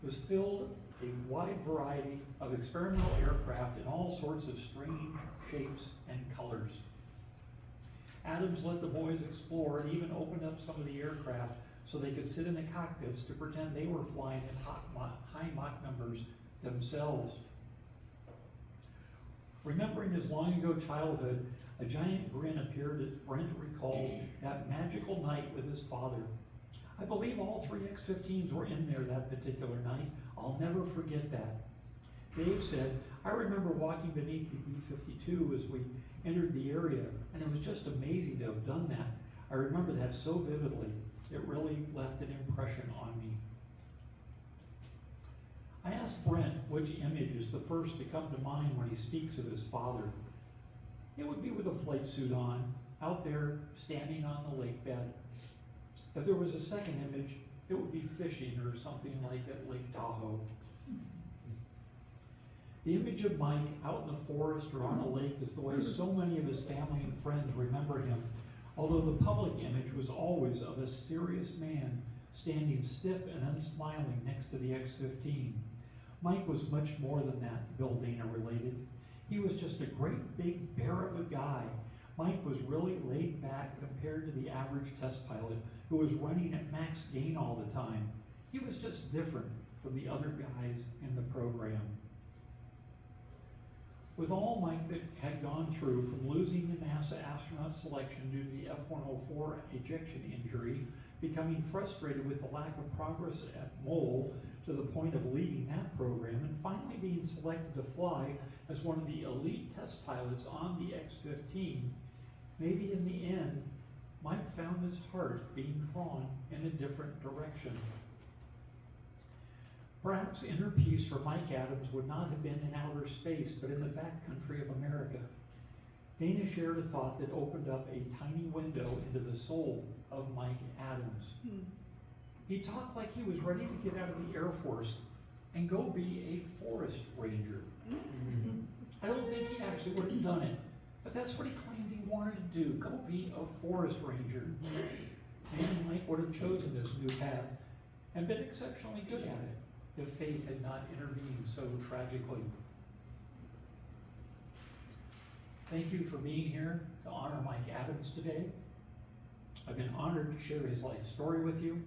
Speaker 1: was filled a wide variety of experimental aircraft in all sorts of strange shapes and colors. Adams let the boys explore and even opened up some of the aircraft so they could sit in the cockpits to pretend they were flying at high Mach numbers themselves. Remembering his long ago childhood, a giant grin appeared as Brent recalled that magical night with his father. I believe all 3 X-15s were in there that particular night. I'll never forget that. Dave said, I remember walking beneath the B-52 as we entered the area, and it was just amazing to have done that. I remember that so vividly. It really left an impression on me. I asked Brent which image is the first to come to mind when he speaks of his father. It would be with a flight suit on, out there standing on the lake bed. If there was a second image, it would be fishing or something like at Lake Tahoe. The image of Mike out in the forest or on a lake is the way so many of his family and friends remember him, although the public image was always of a serious man standing stiff and unsmiling next to the X-15. Mike was much more than that, Bill Dana related. He was just a great big bear of a guy. Mike was really laid back compared to the average test pilot who was running at max gain all the time. He was just different from the other guys in the program. With all Mike that had gone through, from losing the NASA astronaut selection due to the F-104 ejection injury, becoming frustrated with the lack of progress at Mole to the point of leaving that program, and finally being selected to fly as one of the elite test pilots on the X-15, maybe in the end, Mike found his heart being drawn in a different direction. Perhaps inner peace for Mike Adams would not have been in outer space, but in the backcountry of America. Dana shared a thought that opened up a tiny window into the soul of Mike Adams. He talked like he was ready to get out of the Air Force and go be a forest ranger. I don't think he actually would have done it, but that's what he claimed he wanted to do, go be a forest ranger. Maybe Mike would have chosen this new path and been exceptionally good at it if fate had not intervened so tragically. Thank you for being here to honor Mike Adams today. I've been honored to share his life story with you.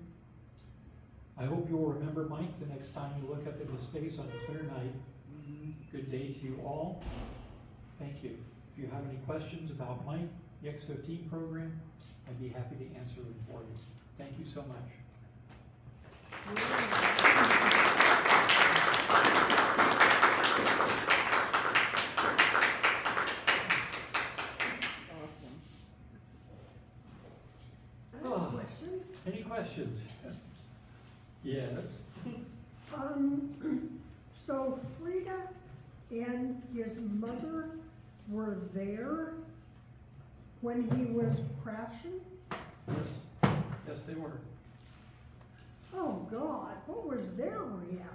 Speaker 1: I hope you will remember Mike the next time you look up into space on a clear night. Good day to you all. Thank you. If you have any questions about Mike, the X-15 program, I'd be happy to answer them for you. Thank you so much. Any questions? Yes.
Speaker 3: So Frida and his mother were there when he was crashing?
Speaker 1: Yes. Yes, they were.
Speaker 3: Oh God, what was their reaction?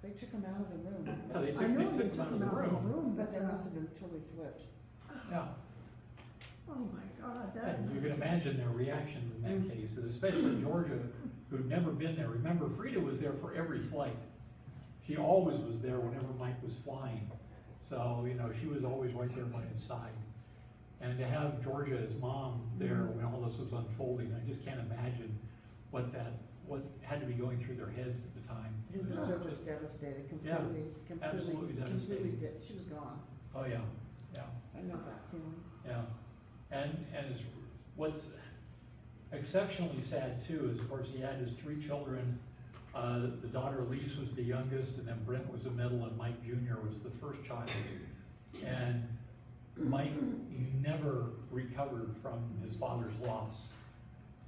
Speaker 4: They took him out of the room,
Speaker 1: Yeah, they
Speaker 3: I know they
Speaker 1: took
Speaker 3: took
Speaker 1: him out of
Speaker 3: him
Speaker 1: the
Speaker 3: out of the
Speaker 1: room.
Speaker 3: room,
Speaker 4: but they must have been totally flipped.
Speaker 1: Yeah.
Speaker 3: oh my God, that.
Speaker 1: And you can imagine their reactions in that case, especially Georgia, who'd never been there. Remember, Frida was there for every flight. she always was there whenever Mike was flying. So, you know, she was always right there by his side. And to have Georgia, his mom, there when all this was unfolding, I just can't imagine what had to be going through their heads at the time.
Speaker 4: His mother was devastated, completely,
Speaker 1: absolutely devastated.
Speaker 4: She was gone.
Speaker 1: Oh, yeah, yeah.
Speaker 4: I know that feeling.
Speaker 1: Yeah, and what's exceptionally sad too is, of course, he had his 3 children. The daughter Elise was the youngest, and then Brent was the middle, and Mike Jr. was the first child. And Mike never recovered from his father's loss.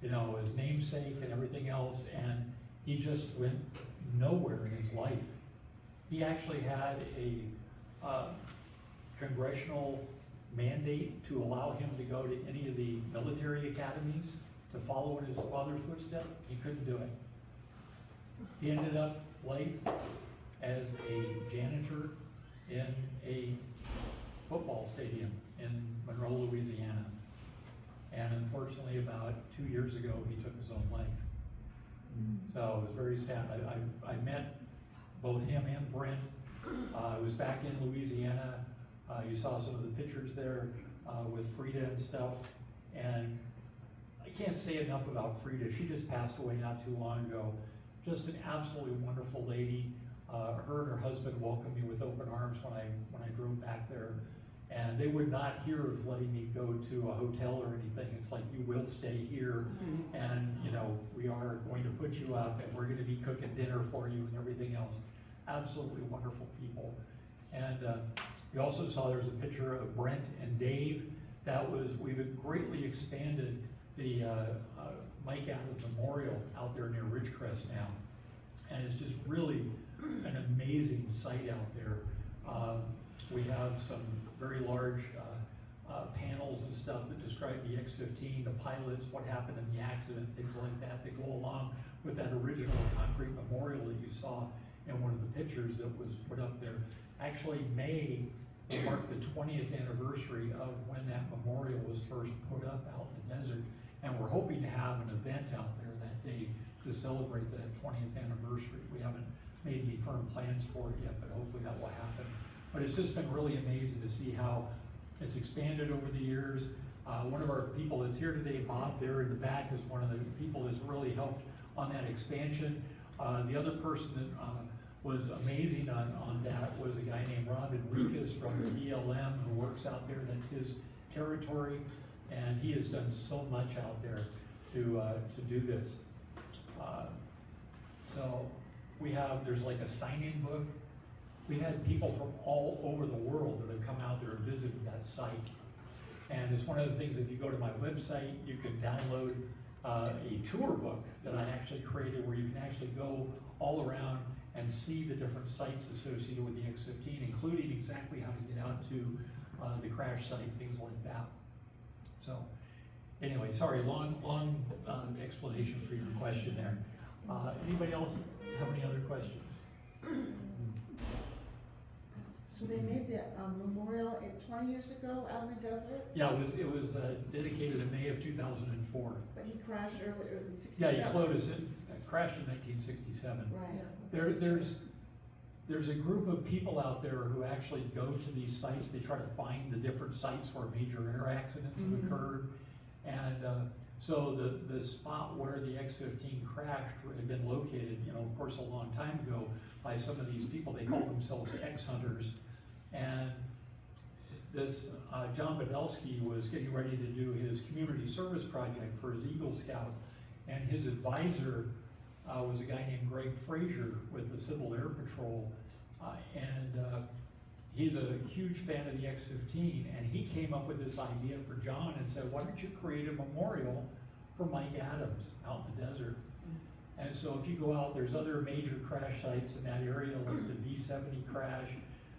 Speaker 1: You know, his namesake and everything else, and he just went nowhere in his life. He actually had a congressional mandate to allow him to go to any of the military academies to follow in his father's footsteps. He couldn't do it. He ended up life as a janitor in a football stadium in Monroe, Louisiana. And unfortunately, about 2 years ago, he took his own life. So it was very sad. I met both him and Brent. I was back in Louisiana. You saw some of the pictures there with Frida and stuff. And I can't say enough about Frida. She just passed away not too long ago. Just an absolutely wonderful lady. Her and her husband welcomed me with open arms when I drove back there. And they would not hear of letting me go to a hotel or anything. It's like, you will stay here, and you know, we are going to put you up, and we're going to be cooking dinner for you and everything else. Absolutely wonderful people. And you also saw there's a picture of Brent and Dave. We've greatly expanded the Mike Adams Memorial out there near Ridgecrest now. And it's just really an amazing site out there. We have some very large panels and stuff that describe the X-15, the pilots, what happened in the accident, things like that go along with that original concrete memorial that you saw in one of the pictures that was put up there. Actually, May will mark the 20th anniversary of when that memorial was first put up out in the desert. And we're hoping to have an event out there that day to celebrate that 20th anniversary. We haven't made any firm plans for it yet, but hopefully that will happen. But it's just been really amazing to see how it's expanded over the years. One of our people that's here today, Bob, there in the back, is one of the people that's really helped on that expansion. The other person that was amazing on that was a guy named Rob Enriquez from the BLM who works out there. That's his territory, and he has done so much out there to do this. So there's like a sign-in book. We've had people from all over the world that have come out there and visited that site. And it's one of the things, if you go to my website, you can download a tour book that I actually created where you can actually go all around and see the different sites associated with the X-15, including exactly how to get out to the crash site, things like that. So anyway, sorry, long explanation for your question there. Anybody else have any other questions?
Speaker 4: So they made the memorial 20 years ago out in the desert,
Speaker 1: Yeah, it was dedicated in May of 2004.
Speaker 4: but he crashed earlier in 67.
Speaker 1: Yeah, he crashed in 1967.
Speaker 4: Right.
Speaker 1: There's a group of people out there who actually go to these sites. They try to find the different sites where major air accidents have occurred. And so the spot where the X-15 crashed had been located, you know, of course, a long time ago by some of these people. They call themselves X-hunters. And this John Badelsky was getting ready to do his community service project for his Eagle Scout. And his advisor was a guy named Greg Frazier with the Civil Air Patrol. He's a huge fan of the X-15, and he came up with this idea for John and said, why don't you create a memorial for Mike Adams out in the desert? And so if you go out, there's other major crash sites in that area, like the B-70 crash,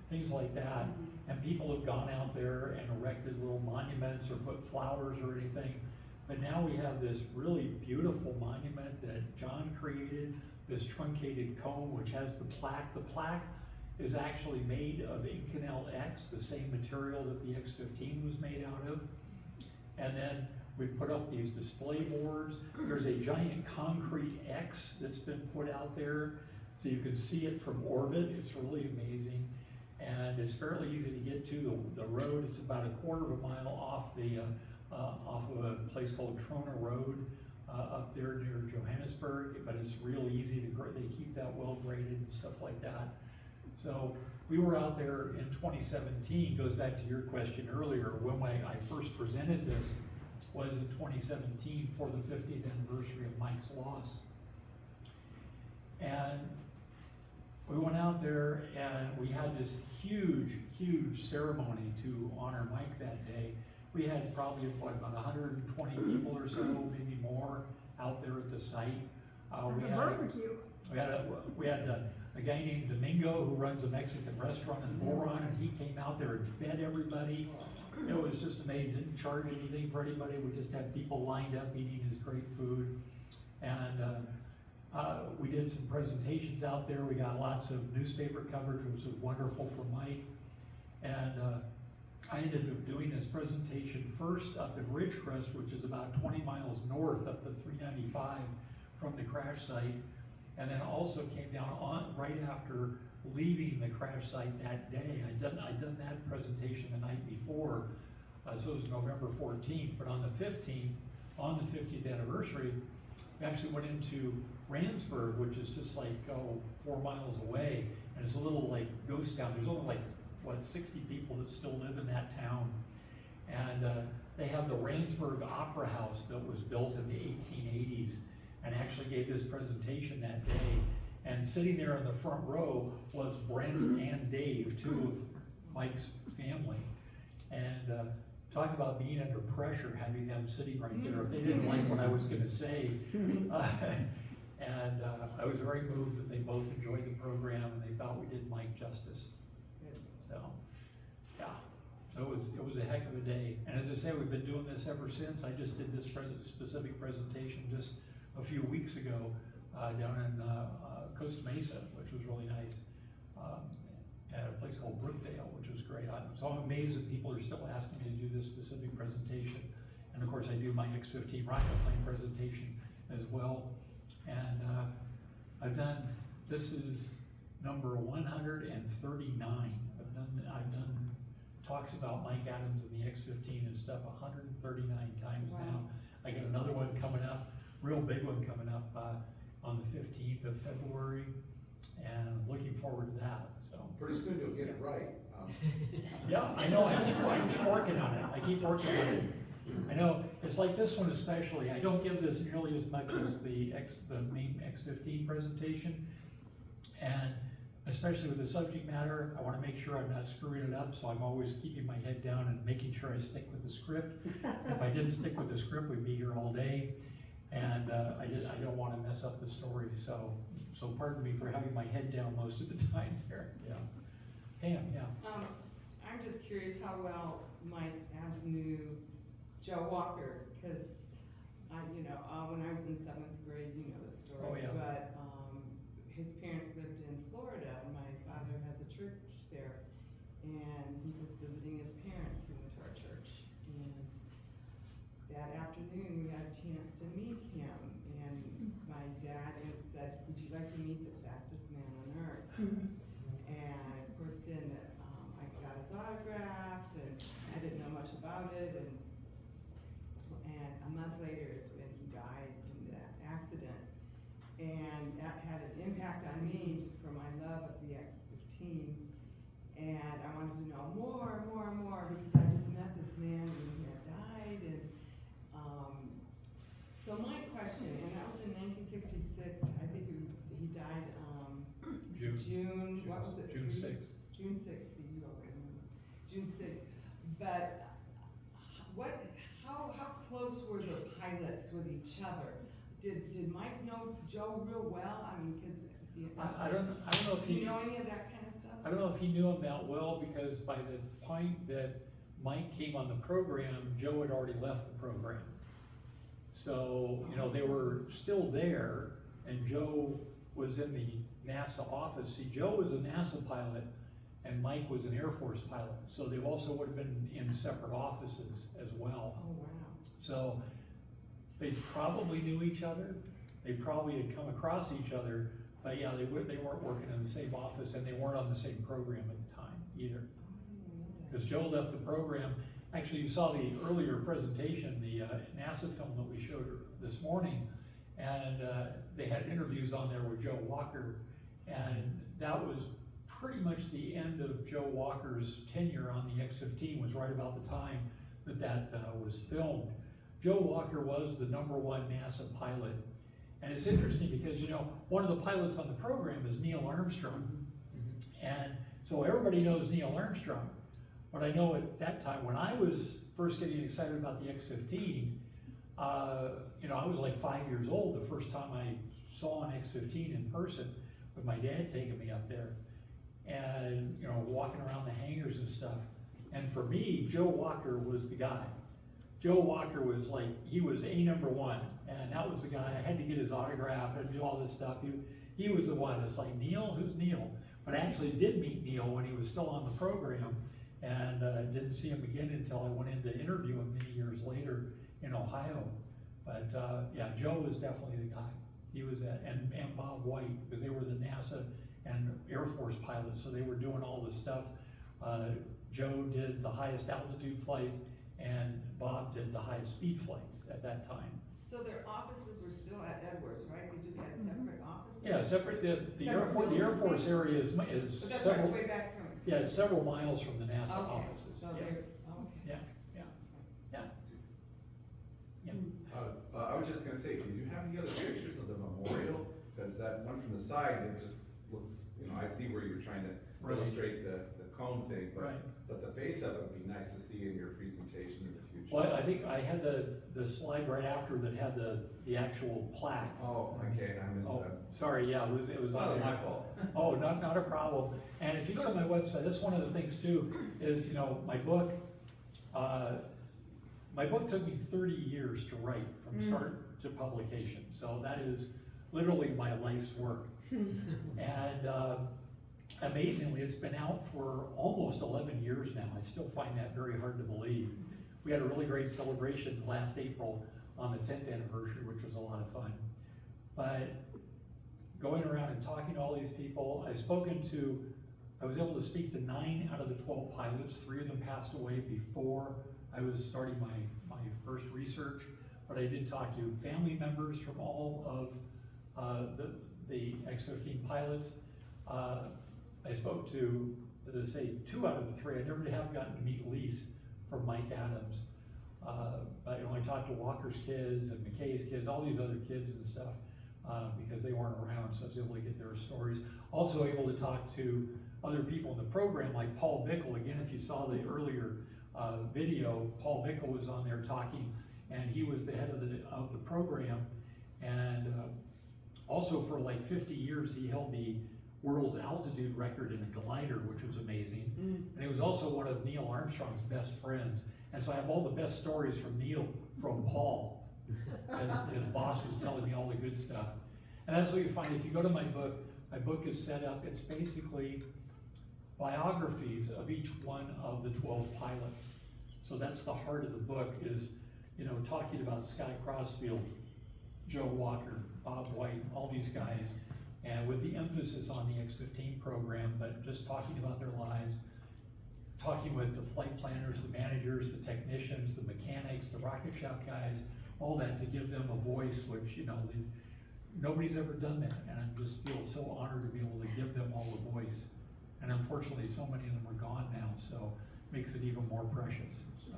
Speaker 1: things like that. And people have gone out there and erected little monuments or put flowers or anything. But now we have this really beautiful monument that John created, this truncated cone, which has the plaque. The plaque is actually made of Inconel X, the same material that the X-15 was made out of. And then we've put up these display boards. There's a giant concrete X that's been put out there So you can see it from orbit, it's really amazing. And it's fairly easy to get to. The road, it's about a quarter of a mile off off of a place called Trona Road, up there near Johannesburg, but it's real easy to, they keep that well graded and stuff like that. So we were out there in 2017, goes back to your question earlier, when I first presented this was in 2017 for the 50th anniversary of Mike's loss. And we went out there and we had this huge, huge ceremony to honor Mike that day. We had probably, about 120 people or so, maybe more, out there at the site.
Speaker 3: And a barbecue.
Speaker 1: We had a guy named Domingo who runs a Mexican restaurant in Boron, and he came out there and fed everybody. It was just amazing. Didn't charge anything for anybody. We just had people lined up eating his great food. And we did some presentations out there. We got lots of newspaper coverage, which was wonderful for Mike. And I ended up doing this presentation first up in Ridgecrest, which is about 20 miles north up the 395 from the crash site. And then also came down right after leaving the crash site that day. I'd done that presentation the night before, so it was November 14th, but on the 15th, on the 50th anniversary, we actually went into Randsburg, which is just like, 4 miles away, and it's a little like ghost town. There's only 60 people that still live in that town. And they have the Randsburg Opera House that was built in the 1880s, and actually gave this presentation that day. And sitting there in the front row was Brent and Dave, two of Mike's family. And talk about being under pressure, having them sitting right there. If they didn't like what I was gonna say. And I was very moved that they both enjoyed the program and they thought we did Mike justice. So, yeah, so it was a heck of a day. And as I say, we've been doing this ever since. I just did this specific presentation just a few weeks ago down in Costa Mesa, which was really nice, at a place called Brookdale, which was great. So I'm amazed that people are still asking me to do this specific presentation. And of course I do my X-15 rocket plane presentation as well. And this is number 139. I've done talks about Mike Adams and the X-15 and stuff 139 times now. I got another one coming up, real big one coming up on the 15th of February, and I'm looking forward to that. So
Speaker 5: pretty soon you'll get it right.
Speaker 1: Yeah, I know. I keep working on it. I keep working on it. I know it's like this one especially. I don't give this nearly as much as the main X-15 presentation, and especially with the subject matter, I want to make sure I'm not screwing it up. So I'm always keeping my head down and making sure I stick with the script. If I didn't stick with the script, we'd be here all day. And I don't want to mess up the story, so pardon me for having my head down most of the time here. Yeah, Pam, yeah.
Speaker 6: I'm just curious how well Mike Adams knew Joe Walker, because when I was in 7th grade, you know the story.
Speaker 1: Oh, yeah.
Speaker 6: But his parents lived in Florida, and my father has a church there, and he was visiting his parents who went to our church. And that afternoon, we had a chance to meet him, and my dad had said, "Would you like to meet the fastest man on earth?" And of course, then I got his autograph, and I didn't know much about it, and a month later is when he died in that accident, and that had an impact on me for my love of the X-15, and I wanted to know more, because I just met this man and he had died, and so my question, and that was in 1966, I think he died June, what was it?
Speaker 1: June 6th.
Speaker 6: June 6th, see, you already remember. June 6th. But how close were the pilots with each other? Did Mike know Joe real well? I mean, because
Speaker 1: I don't know if
Speaker 6: you know any of that kind of stuff?
Speaker 1: I don't know if he knew him that well, because by the point that Mike came on the program, Joe had already left the program. So, they were still there, and Joe was in the NASA office. See, Joe was a NASA pilot, and Mike was an Air Force pilot. So they also would have been in separate offices as well.
Speaker 6: Oh, wow.
Speaker 1: So they probably knew each other. They probably had come across each other, But yeah, they weren't working in the same office, and they weren't on the same program at the time either. Because Joe left the program. Actually, you saw the earlier presentation, the NASA film that we showed this morning, and they had interviews on there with Joe Walker, and that was pretty much the end of Joe Walker's tenure on the X-15, was right about the time that was filmed. Joe Walker was the #1 NASA pilot. And it's interesting because, you know, one of the pilots on the program is Neil Armstrong. And so everybody knows Neil Armstrong. But I know at that time, when I was first getting excited about the X-15, you know, I was like 5 years old the first time I saw an X-15 in person, with my dad taking me up there. And, you know, walking around the hangars and stuff. And for me, Joe Walker was the guy. Joe Walker was like, he was #1, and that was the guy. I had to get his autograph and do all this stuff. He was the one. It's like, Neil? Who's Neil? But I actually did meet Neil when he was still on the program, and didn't see him again until I went in to interview him many years later in Ohio. But yeah, Joe was definitely the guy. He was that, and Bob White, because they were the NASA and Air Force pilots, so they were doing all the stuff. Joe did the highest altitude flights, and Bob did the highest speed flights at that time.
Speaker 6: So their offices were still at Edwards, right? They just had separate offices?
Speaker 1: Yeah, separate, the
Speaker 6: Separate
Speaker 1: Air Force
Speaker 6: buildings.
Speaker 1: area is
Speaker 6: But that's like
Speaker 1: several,
Speaker 6: way back from.
Speaker 1: yeah, it's several miles from the NASA
Speaker 6: Okay,
Speaker 1: offices.
Speaker 6: so
Speaker 1: Yeah.
Speaker 6: they're, okay.
Speaker 1: Yeah, yeah, yeah. Yeah.
Speaker 5: I was just gonna say, do you have any other pictures of the memorial? Because that one from the side, it just looks, you know, I see where you're trying to
Speaker 1: Right.
Speaker 5: illustrate the cone thing,
Speaker 1: Right.
Speaker 5: but the face of it would be nice to see in your presentation in the future.
Speaker 1: Well, I think I had the slide right after that had the actual plaque.
Speaker 5: Oh, okay, I missed
Speaker 1: Oh,
Speaker 5: that.
Speaker 1: sorry, yeah, it was on
Speaker 5: Not
Speaker 1: there.
Speaker 5: my fault.
Speaker 1: Oh, not a problem. And if you go to my website, that's one of the things too, is, you know, my book took me 30 years to write from start to publication. So that is literally my life's work. And amazingly, it's been out for almost 11 years now. I still find that very hard to believe. We had a really great celebration last April on the 10th anniversary, which was a lot of fun. But going around and talking to all these people, I was able to speak to 9 out of the 12 pilots. 3 of them passed away before I was starting my first research, but I did talk to family members from all of the X-15 pilots. I spoke to, as I say, 2 out of the 3. I never have gotten to meet Lise from Mike Adams. But, you know, I talked to Walker's kids and McKay's kids, all these other kids and stuff, because they weren't around, so I was able to get their stories. Also able to talk to other people in the program, like Paul Bickle. Again, if you saw the earlier video, Paul Bickle was on there talking, and he was the head of the program. And also for like 50 years, he held the world's altitude record in a glider, which was amazing. And he was also one of Neil Armstrong's best friends. And so I have all the best stories from Neil, from Paul, as his boss was telling me all the good stuff. And that's what you find if you go to my book is set up, it's basically biographies of each one of the 12 pilots. So that's the heart of the book, is, you know, talking about Sky Crossfield, Joe Walker, Bob White, all these guys, and with the emphasis on the X-15 program, but just talking about their lives, talking with the flight planners, the managers, the technicians, the mechanics, the rocket shop guys, all that, to give them a voice, which, you know, nobody's ever done that, and I just feel so honored to be able to give them all a voice. And unfortunately, so many of them are gone now, so it makes it even more precious. So.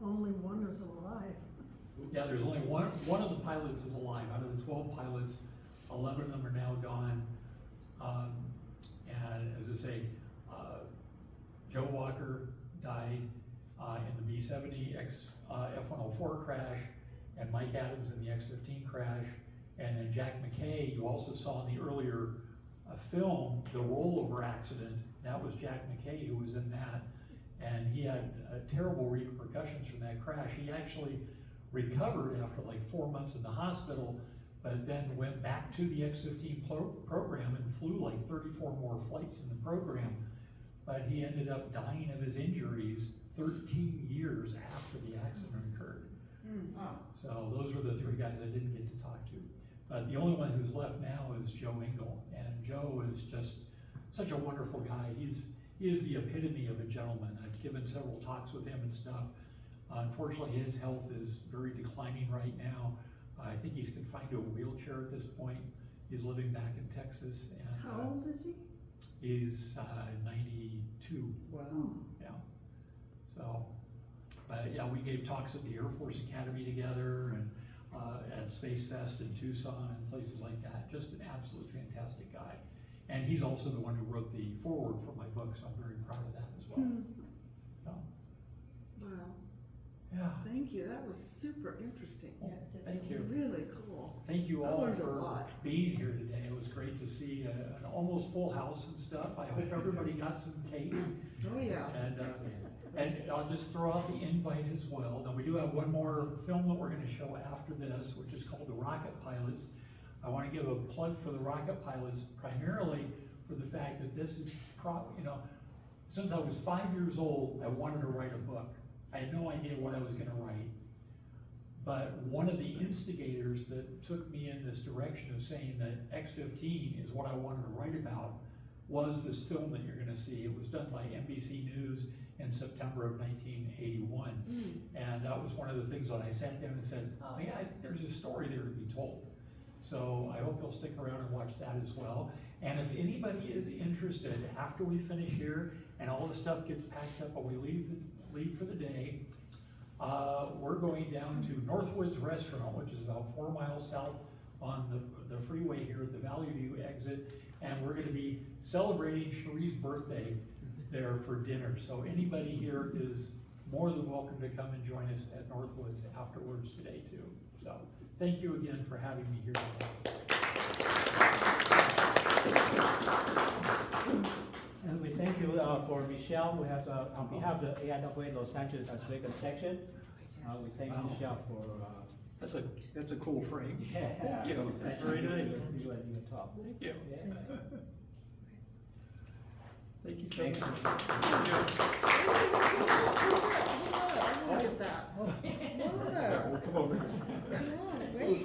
Speaker 3: Only one is alive.
Speaker 1: Yeah, there's only one of the pilots is alive. Out of the 12 pilots, 11 of them are now gone. And as I say, Joe Walker died in the B-70 F-104 crash, and Mike Adams in the X-15 crash. And then Jack McKay, you also saw in the earlier film, the rollover accident. That was Jack McKay who was in that. And he had terrible repercussions from that crash. He actually recovered after like 4 months in the hospital, but then went back to the X-15 program and flew like 34 more flights in the program. But he ended up dying of his injuries 13 years after the accident occurred. So those were the 3 guys I didn't get to talk to. But the only one who's left now is Joe Engel. Joe is just such a wonderful guy. He is the epitome of a gentleman. I've given several talks with him and stuff. Unfortunately, his health is very declining right now. I think he's confined to a wheelchair at this point. He's living back in Texas, and
Speaker 3: How old is he?
Speaker 1: he's 92.
Speaker 4: Wow.
Speaker 1: Yeah. So, yeah, we gave talks at the Air Force Academy together, and at Space Fest in Tucson and places like that. Just an absolute fantastic guy. And he's also the one who wrote the foreword for my book, so I'm very proud of that as well. So,
Speaker 4: Wow,
Speaker 1: yeah.
Speaker 4: thank you, that was super interesting.
Speaker 1: Well, thank you.
Speaker 4: Really cool.
Speaker 1: Thank you
Speaker 4: I
Speaker 1: all
Speaker 4: learned a
Speaker 1: for
Speaker 4: lot.
Speaker 1: being here today. It was great to see an almost full house and stuff. I hope everybody got some cake.
Speaker 4: Oh, yeah.
Speaker 1: And I'll just throw out the invite as well. Now, we do have one more film that we're gonna show after this, which is called The Rocket Pilots. I wanna give a plug for The Rocket Pilots, primarily for the fact that this is since I was 5 years old, I wanted to write a book. I had no idea what I was gonna write. But one of the instigators that took me in this direction of saying that X-15 is what I wanted to write about was this film that you're gonna see. It was done by NBC News in September of 1981. And that was one of the things that I sat down and said, oh yeah, there's a story there to be told. So I hope you'll stick around and watch that as well. And if anybody is interested, after we finish here and all the stuff gets packed up and we leave for the day, we're going down to Northwoods Restaurant, which is about 4 miles south on the freeway here at the Valley View exit. And we're gonna be celebrating Cherie's birthday there for dinner. So anybody here is more than welcome to come and join us at Northwoods afterwards today too. So thank you again for having me here today.
Speaker 2: And we thank you for Michelle. We have, on behalf of the AIAA Los Angeles Las Vegas section, we thank
Speaker 1: Wow.
Speaker 2: Michelle for.
Speaker 1: That's a cool frame.
Speaker 2: Yeah.
Speaker 1: Thank you. That's very nice.
Speaker 2: You and your talk.
Speaker 1: Thank you.
Speaker 2: Yeah.
Speaker 1: Thank you so
Speaker 2: Thank
Speaker 1: much.
Speaker 4: Look at that.
Speaker 1: Yeah, we'll come over.
Speaker 4: Come on, wait.